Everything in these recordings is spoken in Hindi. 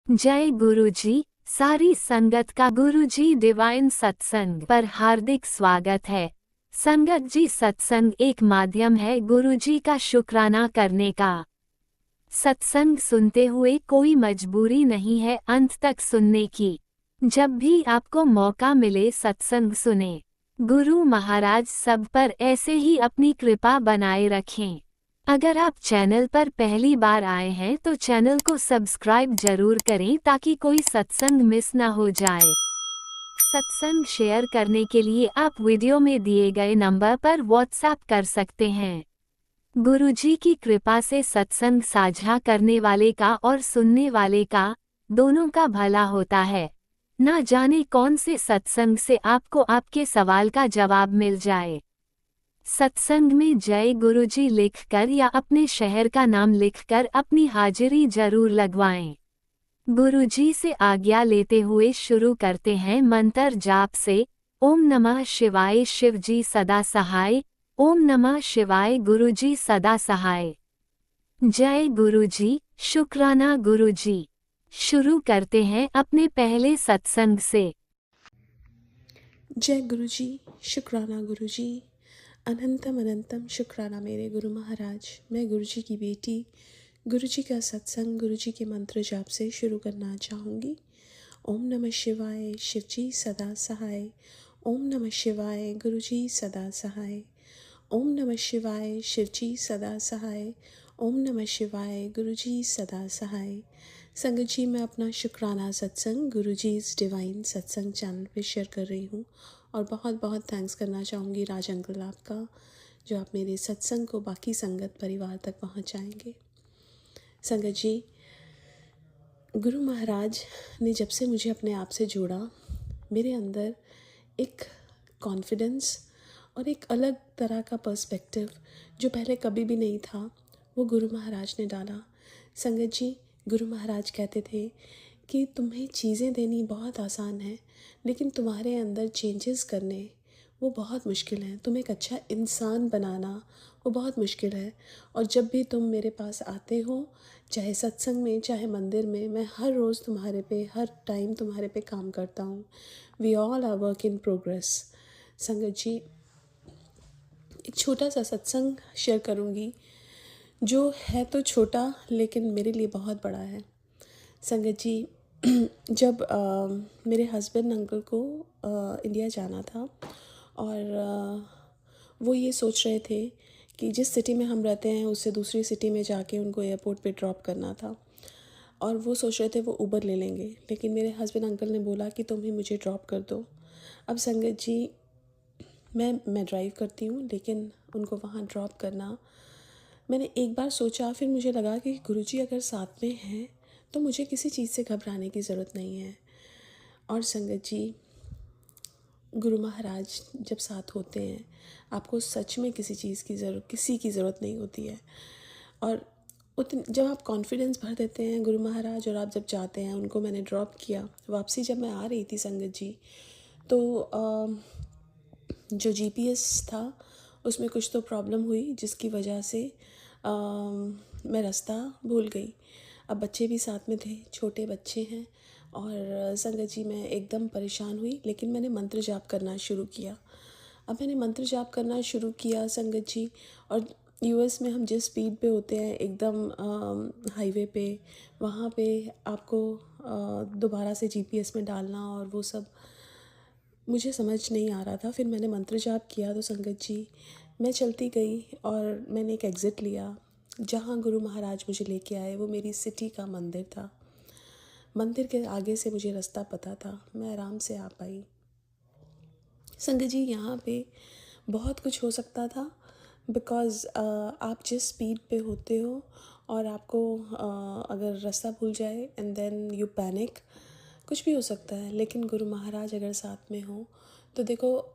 जय गुरुजी। सारी संगत का गुरुजी डिवाइन सत्संग पर हार्दिक स्वागत है। संगत जी, सत्संग एक माध्यम है गुरुजी का शुक्राना करने का। सत्संग सुनते हुए कोई मजबूरी नहीं है अंत तक सुनने की। जब भी आपको मौका मिले सत्संग सुने। गुरु महाराज सब पर ऐसे ही अपनी कृपा बनाए रखें। अगर आप चैनल पर पहली बार आए हैं तो चैनल को सब्सक्राइब जरूर करें ताकि कोई सत्संग मिस ना हो जाए। सत्संग शेयर करने के लिए आप वीडियो में दिए गए नंबर पर व्हाट्सएप कर सकते हैं। गुरुजी की कृपा से सत्संग साझा करने वाले का और सुनने वाले का दोनों का भला होता है। ना जाने कौन से सत्संग से आपको आपके सवाल का जवाब मिल जाए। सत्संग में जय गुरुजी लिखकर या अपने शहर का नाम लिखकर अपनी हाजिरी जरूर लगवाएं। गुरुजी से आज्ञा लेते हुए शुरू करते हैं मंत्र जाप से। ओम नमः शिवाय, शिवजी सदा सहाय। ओम नमः शिवाय, गुरुजी सदा सहाय। जय गुरुजी, शुक्राना गुरुजी। शुरू करते हैं अपने पहले सत्संग से। जय गुरुजी, शुक्राना गुरुजी। अनंतम अनंतम शुक्राना मेरे गुरु महाराज। मैं गुरुजी की बेटी गुरुजी का सत्संग गुरुजी के मंत्र जाप से शुरू करना चाहूँगी। ओम नमः शिवाय, शिवजी सदा सहाय। ओम नमः शिवाय, गुरुजी सदा सहाय। ओम नमः शिवाय, शिवजी सदा सहाय। ओम नमः शिवाय, गुरुजी सदा सहाय। संगत जी, मैं अपना शुक्राना सत्संग गुरुजी डिवाइन सत्संग चैनल पे शेयर कर रही हूँ और बहुत बहुत थैंक्स करना चाहूँगी राज अंकल आपका, जो आप मेरे सत्संग को बाकी संगत परिवार तक पहुँचाएंगे। संगत जी, गुरु महाराज ने जब से मुझे अपने आप से जोड़ा, मेरे अंदर एक कॉन्फिडेंस और एक अलग तरह का पर्सपेक्टिव जो पहले कभी भी नहीं था, वो गुरु महाराज ने डाला। संगत जी, गुरु महाराज कहते थे कि तुम्हें चीज़ें देनी बहुत आसान है, लेकिन तुम्हारे अंदर चेंजेस करने वो बहुत मुश्किल है। तुम एक अच्छा इंसान बनाना वो बहुत मुश्किल है। और जब भी तुम मेरे पास आते हो, चाहे सत्संग में चाहे मंदिर में, मैं हर रोज़ तुम्हारे पे, हर टाइम तुम्हारे पे काम करता हूँ। We all are work in progress. संगत जी, एक छोटा सा सत्संग शेयर करूँगी जो है तो छोटा लेकिन मेरे लिए बहुत बड़ा है। संगत जी, जब मेरे हस्बैंड अंकल को इंडिया जाना था और वो ये सोच रहे थे कि जिस सिटी में हम रहते हैं उससे दूसरी सिटी में जाके उनको एयरपोर्ट पे ड्रॉप करना था, और वो सोच रहे थे वो उबर ले लेंगे, लेकिन मेरे हस्बैंड अंकल ने बोला कि तुम ही मुझे ड्रॉप कर दो। अब संगत जी, मैं ड्राइव करती हूँ, लेकिन उनको वहाँ ड्रॉप करना, मैंने एक बार सोचा, फिर मुझे लगा कि गुरुजी अगर साथ में हैं तो मुझे किसी चीज़ से घबराने की ज़रूरत नहीं है। और संगत जी, गुरु महाराज जब साथ होते हैं, आपको सच में किसी की ज़रूरत नहीं होती है। और जब आप कॉन्फिडेंस भर देते हैं गुरु महाराज और आप जब जाते हैं, उनको मैंने ड्रॉप किया, वापसी जब मैं आ रही थी संगत जी, तो जो जीपीएस था उसमें कुछ तो प्रॉब्लम हुई जिसकी वजह से मैं रास्ता भूल गई। अब बच्चे भी साथ में थे, छोटे बच्चे हैं, और संगत जी मैं एकदम परेशान हुई, लेकिन मैंने मंत्र जाप करना शुरू किया। अब मैंने मंत्र जाप करना शुरू किया संगत जी, और यूएस में हम जिस स्पीड पे होते हैं एकदम हाईवे पे, वहाँ पे आपको दोबारा से जीपीएस में डालना और वो सब मुझे समझ नहीं आ रहा था। फिर मैंने मंत्र जाप किया तो संगत जी मैं चलती गई और मैंने एक एग्ज़िट लिया। जहाँ गुरु महाराज मुझे लेके आए वो मेरी सिटी का मंदिर था। मंदिर के आगे से मुझे रास्ता पता था, मैं आराम से आ पाई। संगत जी, यहाँ पे बहुत कुछ हो सकता था, बिकॉज़ आप जिस स्पीड पे होते हो और आपको अगर रास्ता भूल जाए एंड देन यू पैनिक, कुछ भी हो सकता है। लेकिन गुरु महाराज अगर साथ में हो तो देखो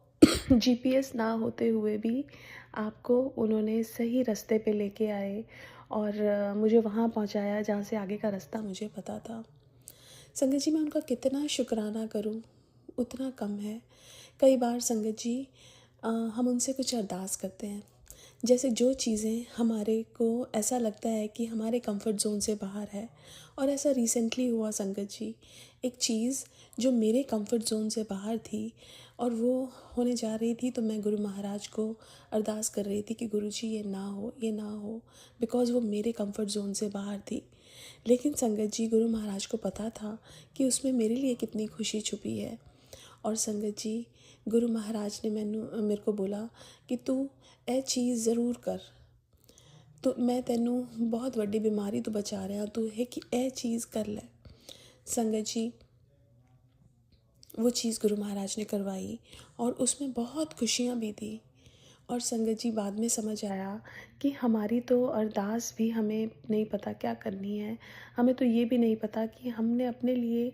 जीपीएस ना होते हुए भी आपको उन्होंने सही रास्ते पे लेके आए और मुझे वहाँ पहुँचाया जहाँ से आगे का रास्ता मुझे पता था। संगत जी, मैं उनका कितना शुक्राना करूँ उतना कम है। कई बार संगत जी हम उनसे कुछ अरदास करते हैं, जैसे जो चीज़ें हमारे को ऐसा लगता है कि हमारे कंफर्ट ज़ोन से बाहर है, और ऐसा रिसेंटली हुआ संगत जी। एक चीज़ जो मेरे कंफर्ट ज़ोन से बाहर थी और वो होने जा रही थी, तो मैं गुरु महाराज को अरदास कर रही थी कि गुरु जी ये ना हो, ये ना हो, बिकॉज़ वो मेरे कंफर्ट ज़ोन से बाहर थी। लेकिन संगत जी, गुरु महाराज को पता था कि उसमें मेरे लिए कितनी खुशी छुपी है। और संगत जी, गुरु महाराज ने मेरे को बोला कि तू ਇਹ चीज़ ज़रूर कर, तो मैं तेनू बहुत वड्डी बीमारी तो बचा रहा, तू है कि ਇਹ चीज़ कर ले। संगत जी, वो चीज़ गुरु महाराज ने करवाई और उसमें बहुत खुशियाँ भी थी। और संगत जी, बाद में समझ आया कि हमारी तो अरदास भी हमें नहीं पता क्या करनी है। हमें तो ये भी नहीं पता कि हमने अपने लिए,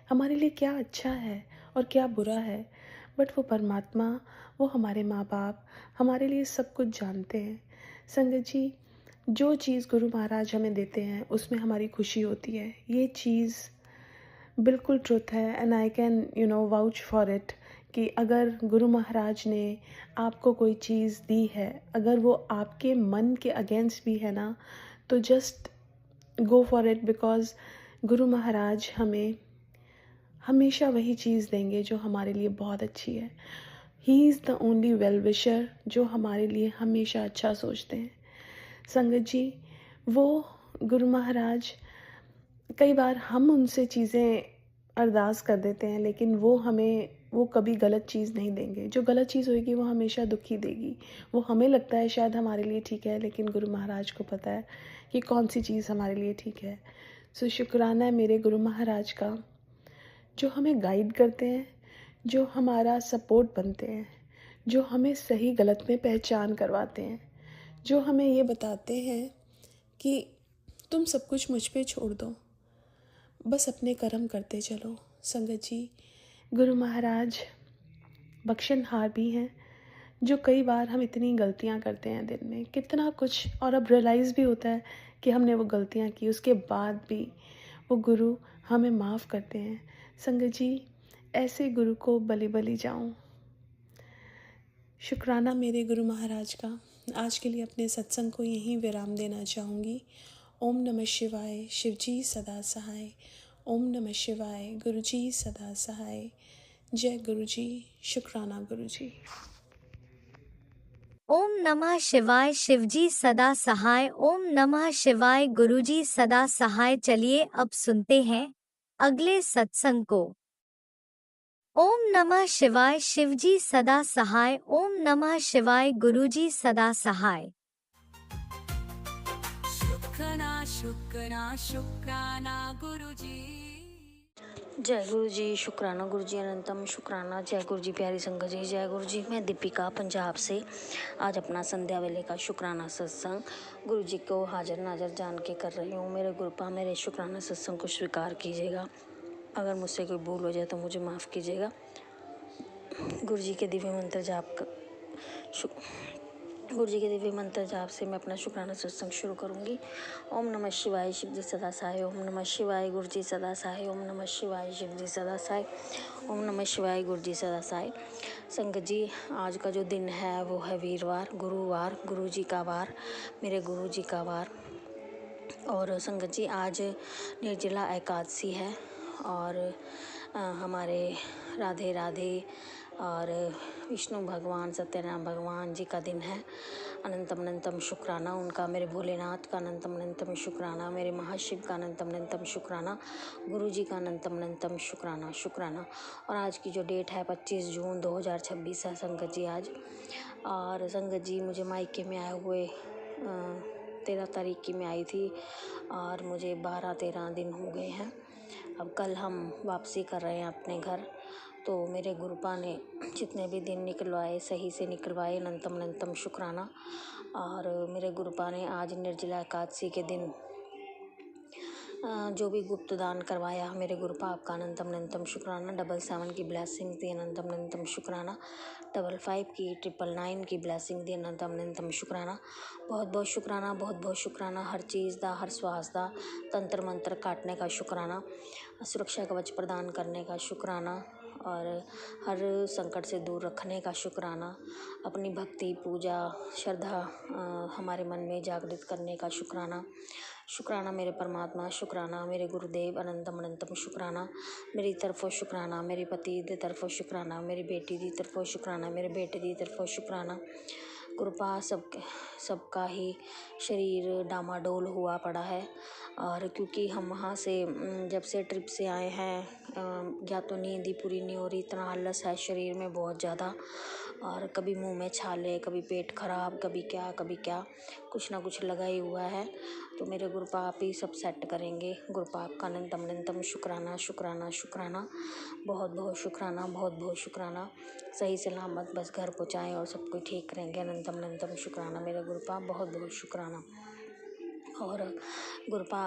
हमारे लिए क्या अच्छा है और क्या बुरा है। बट वो परमात्मा, वो हमारे माँ बाप हमारे लिए सब कुछ जानते हैं। संगत जी, जो चीज़ गुरु महाराज हमें देते हैं उसमें हमारी खुशी होती है। ये चीज़ बिल्कुल ट्रुथ है, and I can vouch for it कि अगर गुरु महाराज ने आपको कोई चीज़ दी है, अगर वो आपके मन के अगेंस्ट भी है ना, तो just go for it, because Guru Maharaj हमें हमेशा वही चीज़ देंगे जो हमारे लिए बहुत अच्छी है। He is the only well wisher जो हमारे लिए हमेशा अच्छा सोचते हैं। संगत जी, वो गुरु महाराज, कई बार हम उनसे चीज़ें अरदास कर देते हैं, लेकिन वो कभी गलत चीज़ नहीं देंगे। जो गलत चीज़ होगी वो हमेशा दुख ही देगी। वो हमें लगता है शायद हमारे लिए ठीक है, लेकिन गुरु महाराज को पता है कि कौन सी चीज़ हमारे लिए ठीक है। सो शुक्राना है मेरे गुरु महाराज का, जो हमें गाइड करते हैं, जो हमारा सपोर्ट बनते हैं, जो हमें सही गलत में पहचान करवाते हैं, जो हमें ये बताते हैं कि तुम सब कुछ मुझ पे छोड़ दो, बस अपने कर्म करते चलो। संगत जी, गुरु महाराज बख्शनहार भी हैं, जो कई बार हम इतनी गलतियां करते हैं दिन में, कितना कुछ, और अब रियलाइज़ भी होता है कि हमने वो गलतियां की, उसके बाद भी वो गुरु हमें माफ़ करते हैं। संगत जी, ऐसे गुरु को बलि बलि जाऊं। शुक्राना मेरे गुरु महाराज का। आज के लिए अपने सत्संग को यहीं विराम देना चाहूँगी। ओम नमः शिवाय, शिवजी सदा सहाय। ओम नमः शिवाय, गुरुजी सदा सहाय। जय गुरुजी, शुक्राना गुरुजी। ओम नमः शिवाय, शिवजी सदा सहाय। ओम नमः शिवाय, गुरुजी सदा सहाय। चलिए अब सुनते हैं अगले सत्संग को। ओम नमः शिवाय, शिवजी सदा सहाय। ओम नमः शिवाय, गुरुजी सदा सहाय। शुक्राना शुक्राना शुक्राना गुरुजी। जय गुरु जी, शुक्राना गुरु जी, अनंतम शुक्राना। जय गुरु जी, प्यारी संगत जी, जय गुरु जी। मैं दीपिका पंजाब से आज अपना संध्या वेले का शुक्राना सत्संग गुरु जी को हाजिर नाजर जान के कर रही हूँ। मेरे गुरुपा मेरे शुक्राना सत्संग को स्वीकार कीजिएगा। अगर मुझसे कोई भूल हो जाए तो मुझे माफ़ कीजिएगा। गुरु जी के दिव्य मंत्र जाप गुरु जी के दिव्य मंत्र जाप से मैं अपना शुक्राना सत्संग शुरू करूंगी। ओम नमः शिवाय, शिव जी सदा सहाय। ओम नमः शिवाय, गुरु जी सदा सहाय। ओम नमः शिवाय, शिव जी सदा सहाय। ओम नमः शिवाय, गुरु जी सदा सहाय। संगत जी, आज का जो दिन है वो है वीरवार, गुरुवार, गुरु जी का वार, मेरे गुरु जी का वार। और संगत जी, आज निर्जला एकादशी है और हमारे राधे राधे और विष्णु भगवान सत्यनारायण भगवान जी का दिन है। अनंतम अनंतम शुक्राना उनका, मेरे भोलेनाथ का अनंतम अनंतम शुक्राना, मेरे महाशिव का अनंतम अनंतम शुक्राना, गुरु जी का अनंतम अनंतम शुक्राना शुक्राना। और आज की जो डेट है 25 जून 2026 है संगत जी आज। और संगत जी, मुझे मायके में आए हुए 13 तारीख की मैं आई थी और मुझे 12-13 दिन हो गए हैं। अब कल हम वापसी कर रहे हैं अपने घर। तो मेरे गुरुपा ने जितने भी दिन निकलवाए सही से निकलवाए, अनंतम अनंतम शुक्राना। और मेरे गुरुपा ने आज निर्जला एकादशी के दिन जो भी गुप्त दान करवाया, मेरे गुरुपा आपका अनंतम अनंतम शुक्राना। 777 की ब्लेसिंग दी, अनंतम अनंतम शुक्राना। 55 की, 999 की ब्लेसिंग दी, अनंतम अनंतम शुक्राना। बहुत बहुत शुक्राना, बहुत बहुत शुक्राना। हर चीज़ का, हर श्वास का, तंत्र मंत्र काटने का शुक्राना। सुरक्षा कवच प्रदान करने का शुक्राना और हर संकट से दूर रखने का शुक्राना, अपनी भक्ति पूजा श्रद्धा हमारे मन में जागृत करने का शुक्राना। शुक्राना मेरे परमात्मा, शुक्राना मेरे गुरुदेव अनंतम अनंतम, शुक्राना मेरी तरफों शुक्राना, मेरे पति दी तरफों शुक्राना, मेरी बेटी दी तरफों शुक्राना, मेरे बेटे दी तरफों शुक्राना। कृपा सबका ही शरीर डामाडोल हुआ पड़ा है, और क्योंकि हम वहाँ से जब से ट्रिप से आए हैं या तो नींद ही पूरी नहीं हो रही, इतना आलस है शरीर में बहुत ज़्यादा, और कभी मुंह में छाले, कभी पेट खराब, कभी क्या कुछ ना कुछ लगा ही हुआ है। तो मेरे गुरुपा आप ही सब सेट करेंगे। गुरुपा आपका अनंतम अनंतम शुक्राना शुक्राना शुक्राना, बहुत बहुत शुक्राना, बहुत बहुत शुक्राना। सही सलामत बस घर पहुँचाएँ और सब कुछ ठीक करेंगे। अनंतम अनंतम शुक्राना मेरे गुरुपा, बहुत बहुत शुक्राना। और गुरुपा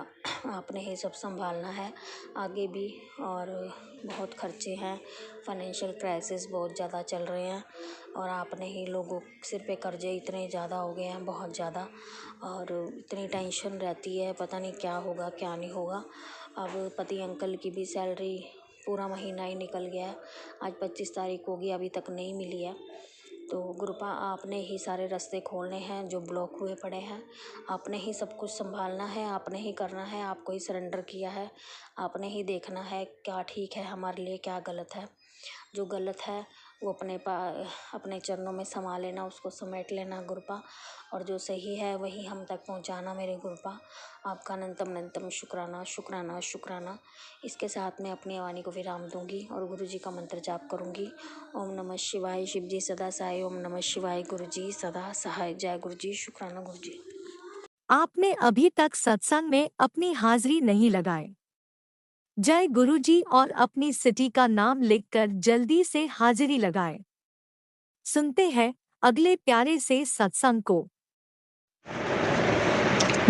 आपने ही सब संभालना है आगे भी, और बहुत खर्चे हैं, फाइनेंशियल क्राइसिस बहुत ज़्यादा चल रहे हैं, और आपने ही लोगों सिर पे कर्जे इतने ज़्यादा हो गए हैं, बहुत ज़्यादा, और इतनी टेंशन रहती है, पता नहीं क्या होगा क्या नहीं होगा। अब पति अंकल की भी सैलरी पूरा महीना ही निकल गया है, आज 25 तारीख होगी, अभी तक नहीं मिली है। तो गुरुपा आपने ही सारे रास्ते खोलने हैं जो ब्लॉक हुए पड़े हैं, आपने ही सब कुछ संभालना है, आपने ही करना है, आपको ही सरेंडर किया है, आपने ही देखना है क्या ठीक है हमारे लिए, क्या गलत है। जो गलत है वो अपने चरणों में समा लेना, उसको समेट लेना गुरुपा, और जो सही है वही हम तक पहुंचाना मेरे गुरुपा। आपका अनंतम अनंतम शुक्राना शुक्राना शुक्राना। इसके साथ मैं अपनी वाणी को विराम दूंगी और गुरु जी का मंत्र जाप करूंगी। ओम नमः शिवाय, शिव जी सदा सहाय। ओम नमः शिवाय, गुरु जी सदा सहाय। जय गुरु जी, शुक्राना गुरु जी। आपने अभी तक सत्संग में अपनी हाजिरी नहीं लगाई। जय गुरु जी और अपनी सिटी का नाम लिखकर जल्दी से हाजिरी लगाएं। सुनते हैं अगले प्यारे से सत्संग को।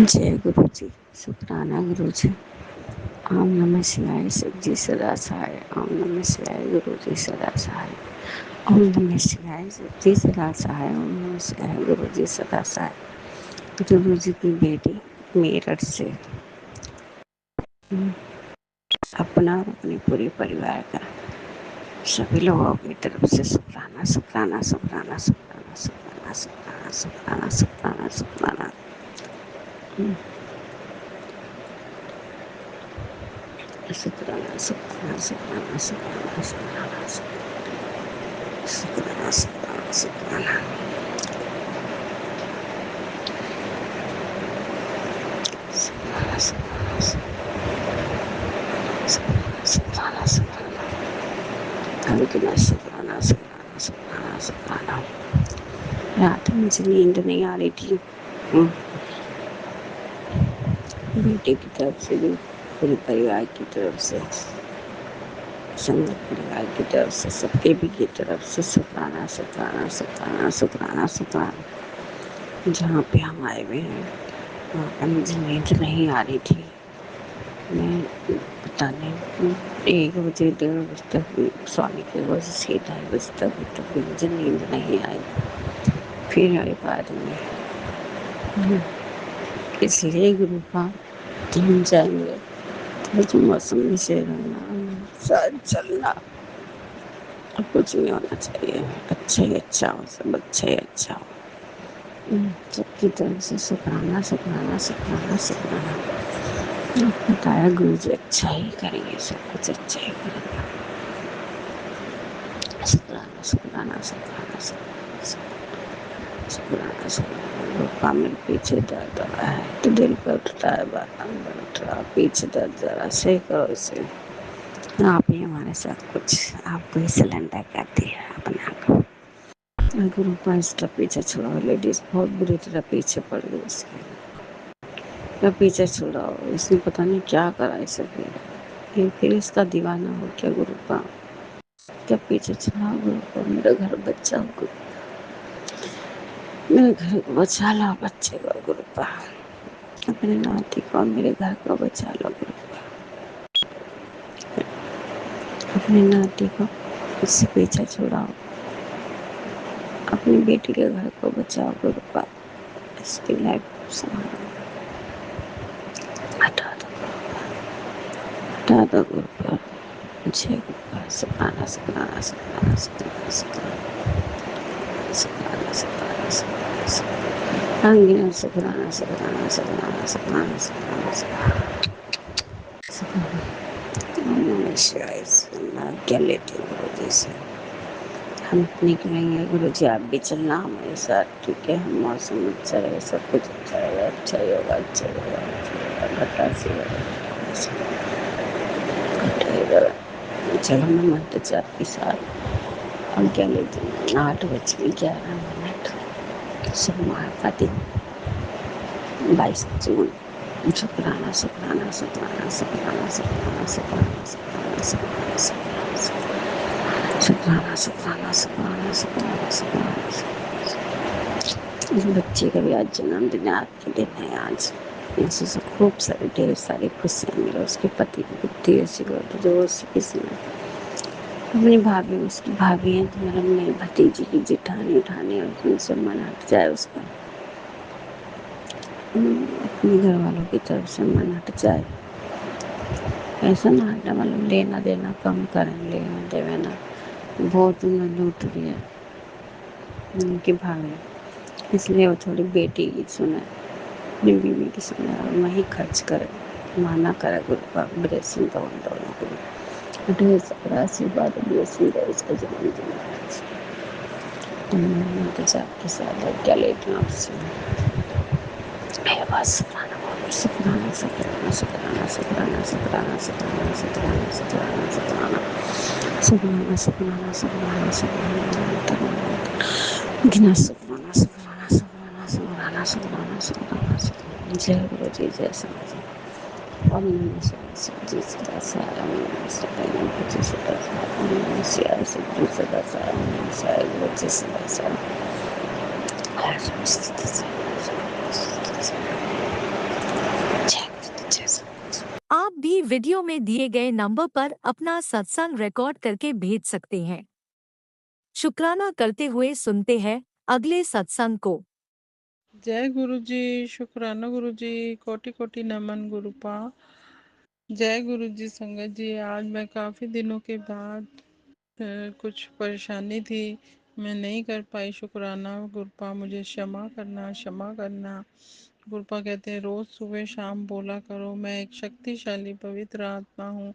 जय गुरु जी, शुक्राना गुरु जी। ओम नमः शिवाय, शिव जी सदा सहाय। ओम नमः शिवाय, गुरु जी सदा सहाय। ओम नमः शिवाय, शिव जी सदा सहाय। ओम नमः शिवाय, गुरु जी सदा सहाय। गुरु जी की बेटी मेरठ से अपना और अपने पूरे परिवार का सभी लोगों की तरफ से शुक्राना शुक्राना शुक्राना शुक्राना शुक्राना शुक्राना शुक्राना शुक्राना शुक्राना। शुक्राना शुक्राना शुक्राना शुक्राना शुक्राना शुक्राना शुक्राना शुक्राना। शुक्राना शुक्राना शुक्राना शुक्राना। शुक्राना शुक्राना शुक्राना शुक्राना। रात में मुझे नींद नहीं आ रही थी, बेटे की तरफ से भी, पूरे परिवार की तरफ से, संगत परिवार की तरफ से, सबके भी की तरफ से शुक्राना शुक्राना शुक्राना शुक्राना शुक्राना। जहाँ पे हम आए हुए हैं वहाँ पर मुझे नींद नहीं आ रही थी। मैं पता नहीं 1 बजे 1:30 बजे तक स्वामी की वजह से 2:30 बजे तक मुझे नींद नहीं आई। फिर आए बाद में, इसलिए गुरु का हम जाएंगे तो मौसम में से रहना, साथ चलना, कुछ नहीं होना चाहिए, अच्छा ही अच्छा हो, सब अच्छा ही अच्छा हो। सबकी तरफ से शुक्राना शुक्राना शुक्राना शुक्राना। बताया गुरु जी अच्छा ही करेंगे, सब कुछ अच्छा ही करेंगे। शुक्राना शुक्राना शुक्राना शुक्राना शुक्राना। रुपा मेरे पीछे दर्द हो रहा है तो दिल पर उठता है, बारंबार उठ रहा, पीछे दर्द जरा सही करो इसे। आप ही हमारे साथ कुछ, आपको ही सिलेंडर करती है अपने आप। गुरु का इसका पीछे छुड़ाओ, लेडीज बहुत बुरी तरह पीछे पड़ गई इसके, पीछे छुड़ाओ, इसने पता नहीं क्या करा इसे, फिर इसका दीवाना हो क्या गुरु का, क्या पीछे छुड़ाओ गुरु को, मेरा घर बचाओ गुरु, मेरे घर को बचा लो, बच्चे को गुरु का, अपने नाती को, मेरे घर को बचा लो गुरु का, अपने नाती को इससे पीछे छुड़ाओ, अपनी बेटी के घर को बचाओ गुरु का, इसकी लाइफ संभालो, हटा दो हटा दो गुरुपाल। जय गुरुपाल। शुक्राना शुक्राना शुक्राना शुक्राना शुक्राना शुक्राना शुक्राना शुक्राना अंगिना शुक्राना शुक्राना शुक्राना शुक्राना शुक्राना शुक्राना। ओम नमः शिवाय। क्या लेते हो गुरु जी से? हम निकलेंगे गुरु जी, आप भी चलना हमारे साथ, ठीक है? हम मौसम अच्छा रहे, सब कुछ अच्छा रहेगा, अच्छा ही होगा, अच्छा ही होगा, अच्छा ही होगा। घटा से घटा ही रहेगा। चलो मैं मंत्र जाप के साथ और क्या लेती हूँ। 8:11 सोमवार का दिन, 22 जून। शुक्राना शुक्राना शुक्राना शुक्राना शुक्राना शुक्राना शुक्राना शुक्राना शुक्राना शुक्राना शुक्राना शुक्राना शुक्राना। इस बच्चे का भी आज जन्मदिन है, आपके दिन है आज। इनसे से खूब सारी ढेर सारी खुशियाँ मिले। उसके पति की बुद्धि ऐसी हो जो उसकी किस्मत। अपनी भाभी, उसकी भाभी है तो मतलब मेरी भतीजी की जेठानी उठानी, और उनसे मन हट जाए उसका। अपने घर वालों की तरफ से मन हट जाए। ऐसा ना हटना, मतलब लेना देना कम करें, लेना देना बहुत उन्हें लूट लिया उनकी भाभी। इसलिए वो थोड़ी बेटी की सुने, अपनी बीवी की सुने और वहीं खर्च करे, माना करे गुरु का ब्लेसिंग दो उन दोनों के लिए। ढेर सारा आशीर्वाद ब्लेसिंग दो इसका जन्मदिन आज। जाप के साथ और क्या लेती हूँ आपसे? बस शुक्राना शुक्राना शुक्राना शुक्राना शुक्राना शुक्राना शुक्राना शुक्राना शुक्राना शुक्राना शुक्राना शुक्राना शुक्राना गिना शुक्राना शुक्राना शुक्राना शुक्राना शुक्राना शुक्राना शुक्राना। जय गुरु जी, जय समझ। ओम नमः शिवाय। शिव जी सदा साय। ओम नमः शिवाय। गुरु जी सदा साय। ओम नमः शिवाय। शिव जी सदा साय। ओम नमः शिवाय। गुरु जी सदा साय। आप भी वीडियो में दिए गए नंबर पर अपना सत्संग रिकॉर्ड करके भेज सकते हैं। शुक्राना करते हुए सुनते हैं अगले सत्संग को। जय गुरु जी। शुक्राना गुरु जी। कोटि कोटि नमन गुरुपा। जय गुरु जी। संगत जी, आज मैं काफ़ी दिनों के बाद कुछ परेशानी थी, मैं नहीं कर पाई शुक्राना। गुरुपा मुझे क्षमा करना, क्षमा करना। गुरुपा कहते हैं रोज़ सुबह शाम बोला करो, मैं एक शक्तिशाली पवित्र आत्मा हूँ,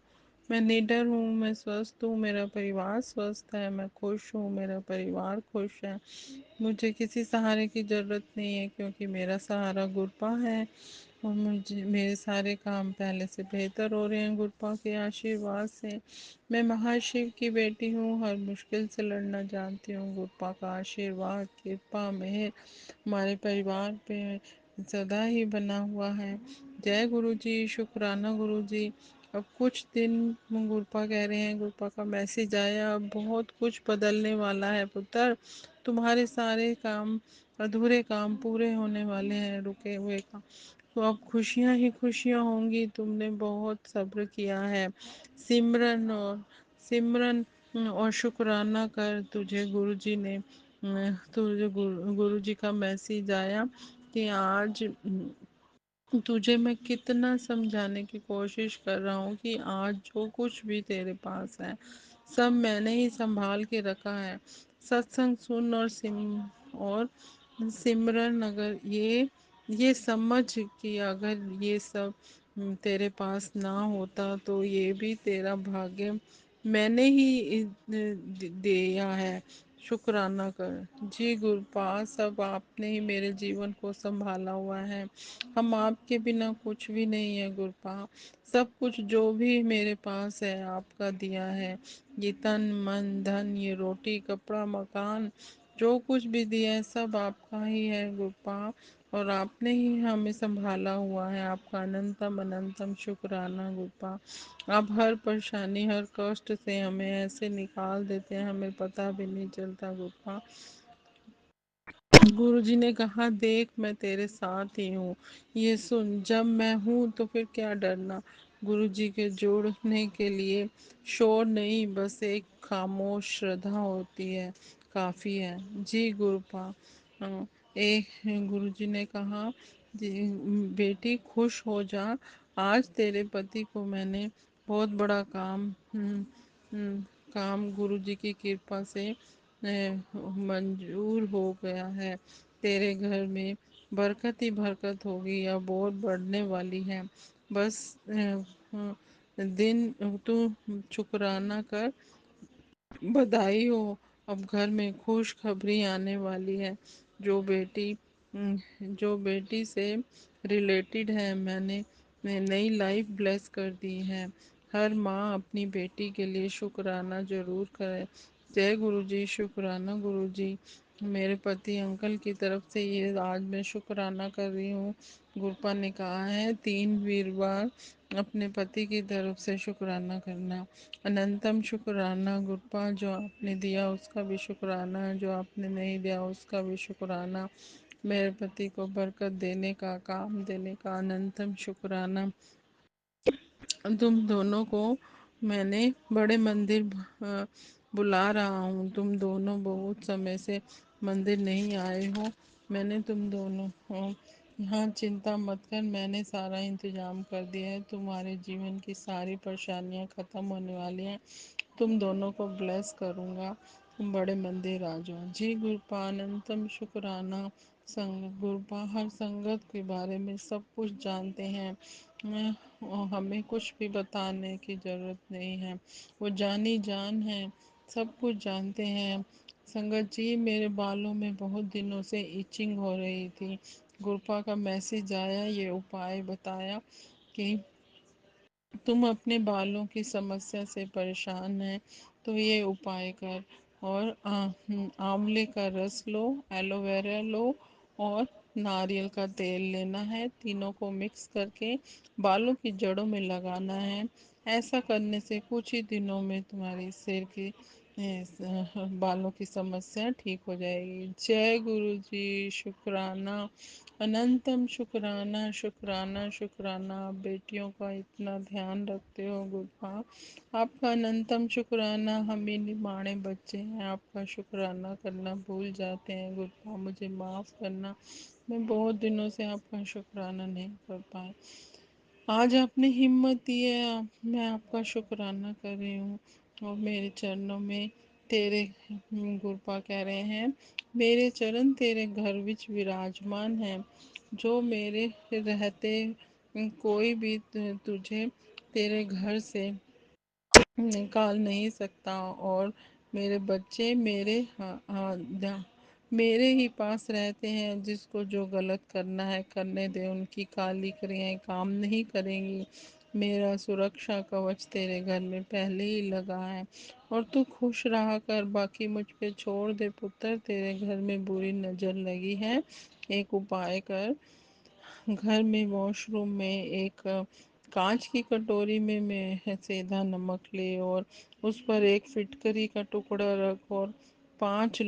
मैं निडर हूँ, मैं स्वस्थ हूँ, मेरा परिवार स्वस्थ है, मैं खुश हूँ, मेरा परिवार खुश है। मुझे किसी सहारे की ज़रूरत नहीं है क्योंकि मेरा सहारा गुरुपा है और मुझे मेरे सारे काम पहले से बेहतर हो रहे हैं गुरुपा के आशीर्वाद से। मैं महाशिव की बेटी हूँ, हर मुश्किल से लड़ना जानती हूँ। गुरुपा का आशीर्वाद, कृपा, मेहर हमारे परिवार पे सदा ही बना हुआ है। जय गुरु जी। शुक्राना गुरु जी। अब कुछ दिन गुरुपा कह रहे हैं, गुरुपा का मैसेज आया, अब बहुत कुछ बदलने वाला है पुत्र। तुम्हारे सारे काम, अधूरे काम पूरे होने वाले हैं, रुके हुए काम। तो अब खुशियाँ ही खुशियाँ होंगी। तुमने बहुत सब्र किया है। सिमरन और शुक्राना कर। तुझे गुरुजी ने तुझे गुरुजी का मैसेज आया कि आज तुझे मैं कितना समझाने की कोशिश कर रहा हूँ कि आज जो कुछ भी तेरे पास है सब मैंने ही संभाल के रखा है। सत्संग सुन और सिमरन, अगर ये समझ कि अगर ये सब तेरे पास ना होता तो ये भी तेरा भाग्य मैंने ही दिया है। शुक्राना कर। जी गुरुपाद, सब आपने ही मेरे जीवन को संभाला हुआ है, हम आपके बिना कुछ भी नहीं है गुरुपा। सब कुछ जो भी मेरे पास है आपका दिया है। ये तन मन धन, ये रोटी कपड़ा मकान, जो कुछ भी दिया है सब आपका ही है गुरुपा, और आपने ही हमें संभाला हुआ है। आपका अनंतम अनंतम शुक्राना गुरुपा। आप हर परेशानी हर कष्ट से हमें ऐसे निकाल देते हैं, हमें पता भी नहीं चलता गुरुपा। गुरुजी ने कहा देख मैं तेरे साथ ही हूँ, ये सुन जब मैं हूँ तो फिर क्या डरना। गुरुजी के जोड़ने के लिए शोर नहीं, बस एक खामोश श्रद्धा होती है, काफ़ी है। जी गुरुपा। एक गुरुजी ने कहा, जी बेटी खुश हो जा, आज तेरे पति को मैंने बहुत बड़ा काम काम गुरु जी की कृपा से मंजूर हो गया है। तेरे घर में बरकत ही बरकत होगी, या बहुत बढ़ने वाली है। बस दिन तू शुक्राना कर। बधाई हो, अब घर में खुशखबरी आने वाली है। जो बेटी जो बेटी से रिलेटेड है, मैं नई लाइफ ब्लेस कर दी है। हर माँ अपनी बेटी के लिए शुक्राना जरूर करे। जय गुरु जी। शुक्राना गुरु जी। मेरे पति अंकल की तरफ से ये आज मैं शुक्राना कर रही हूँ। गुरपा ने कहा है 3 वीरवार अपने पति की तरफ से शुक्राना करना। अनंतम शुक्राना गुरपा, जो आपने दिया उसका भी शुक्राना, जो आपने नहीं दिया उसका भी शुक्राना। मेरे पति को बरकत देने का, काम देने का अनंतम शुक्राना। तुम दोनों को मैंने बड़े मंदिर बुला रहा हूँ। तुम दोनों बहुत समय से मंदिर नहीं आए हो। मैंने तुम दोनों यहाँ चिंता मत कर, मैंने सारा इंतजाम कर दिया है। तुम्हारे जीवन की सारी परेशानियाँ ख़त्म होने वाली हैं। तुम दोनों को ब्लेस करूँगा। तुम बड़े मंदिर आ जाओ। जी गुरपा अनंतम शुक्राना। गुरपा हर संगत के बारे में सब कुछ जानते हैं। हमें कुछ भी बताने की ज़रूरत नहीं है, वो जानी जान है, सब कुछ जानते हैं। संगत जी, मेरे बालों में बहुत दिनों से इचिंग हो रही थी। गुरपा का मैसेज आया, ये उपाय बताया कि तुम अपने बालों की समस्या से परेशान है तो ये उपाय कर। और आंवले का रस लो, एलोवेरा लो और नारियल का तेल लेना है। तीनों को मिक्स करके बालों की जड़ों में लगाना है। ऐसा करने से कुछ ही दिनों में तुम्हारी सिर की बालों की समस्या ठीक हो जाएगी। जय गुरु जी। शुक्राना अनंतम शुक्राना शुक्राना शुक्राना। आप बेटियों का इतना ध्यान रखते हो गुरपा, आपका अनंतम शुक्राना। हम ही निमाणे बच्चे हैं, आपका शुक्राना करना भूल जाते हैं गुरपा, मुझे माफ़ करना। मैं बहुत दिनों से आपका शुक्राना नहीं कर पाई। आज आपने हिम्मत दी है, मैं आपका शुक्राना कर रही हूँ। और मेरे चरणों में तेरे गुरपा कह रहे हैं, मेरे चरण तेरे घर विच विराजमान हैं। जो मेरे रहते कोई भी तुझे तेरे घर से निकाल नहीं सकता। और मेरे बच्चे मेरे ही पास रहते हैं। जिसको जो गलत करना है करने दे, उनकी काली क्रियाएं काम नहीं करेंगी। मेरा सुरक्षा कवच तेरे घर में पहले ही लगा है। और तू खुश रहा कर, बाकी मुझ पे छोड़ दे पुत्र। तेरे घर में बुरी नज़र लगी है, एक उपाय कर। घर में वॉशरूम में एक कांच की कटोरी में मैं सेंधा नमक ले और उस पर एक फिटकरी का टुकड़ा रख और 5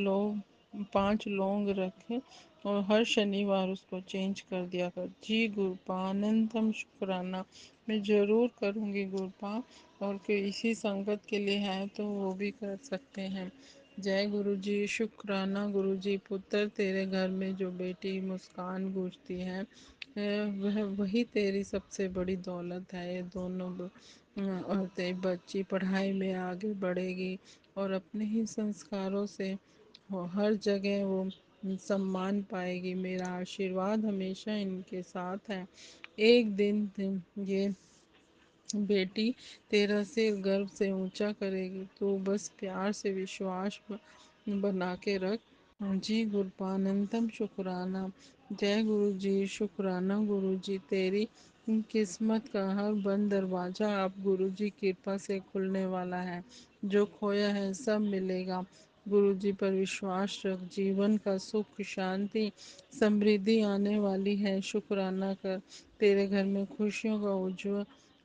लौंग रखे और हर शनिवार उसको चेंज कर दिया कर। जी गुरपा अनंतम शुक्राना। मैं ज़रूर करूँगी गुरपा, और कोई इसी संगत के लिए है तो वो भी कर सकते हैं। जय गुरु जी। शुक्राना गुरु जी। पुत्र, तेरे घर में जो बेटी मुस्कान गूंजती है वह वही तेरी सबसे बड़ी दौलत है। ये दोनों और तेरी बच्ची पढ़ाई में आगे बढ़ेगी और अपने ही संस्कारों से वो हर जगह वो सम्मान पाएगी। मेरा आशीर्वाद हमेशा इनके साथ है। एक दिन ये बेटी तेरा सिर गर्व से ऊंचा करेगी। तो बस प्यार से विश्वास बना के रख। जी गुरपानंदम शुक्राना। जय गुरु जी। शुक्राना गुरु जी। तेरी किस्मत का हर बंद दरवाज़ा अब गुरु जी कृपा से खुलने वाला है। जो खोया है सब मिलेगा। गुरु जी पर विश्वास रख। जीवन का सुख, शांति, समृद्धि आने वाली है। शुक्राना कर। तेरे घर में खुशियों का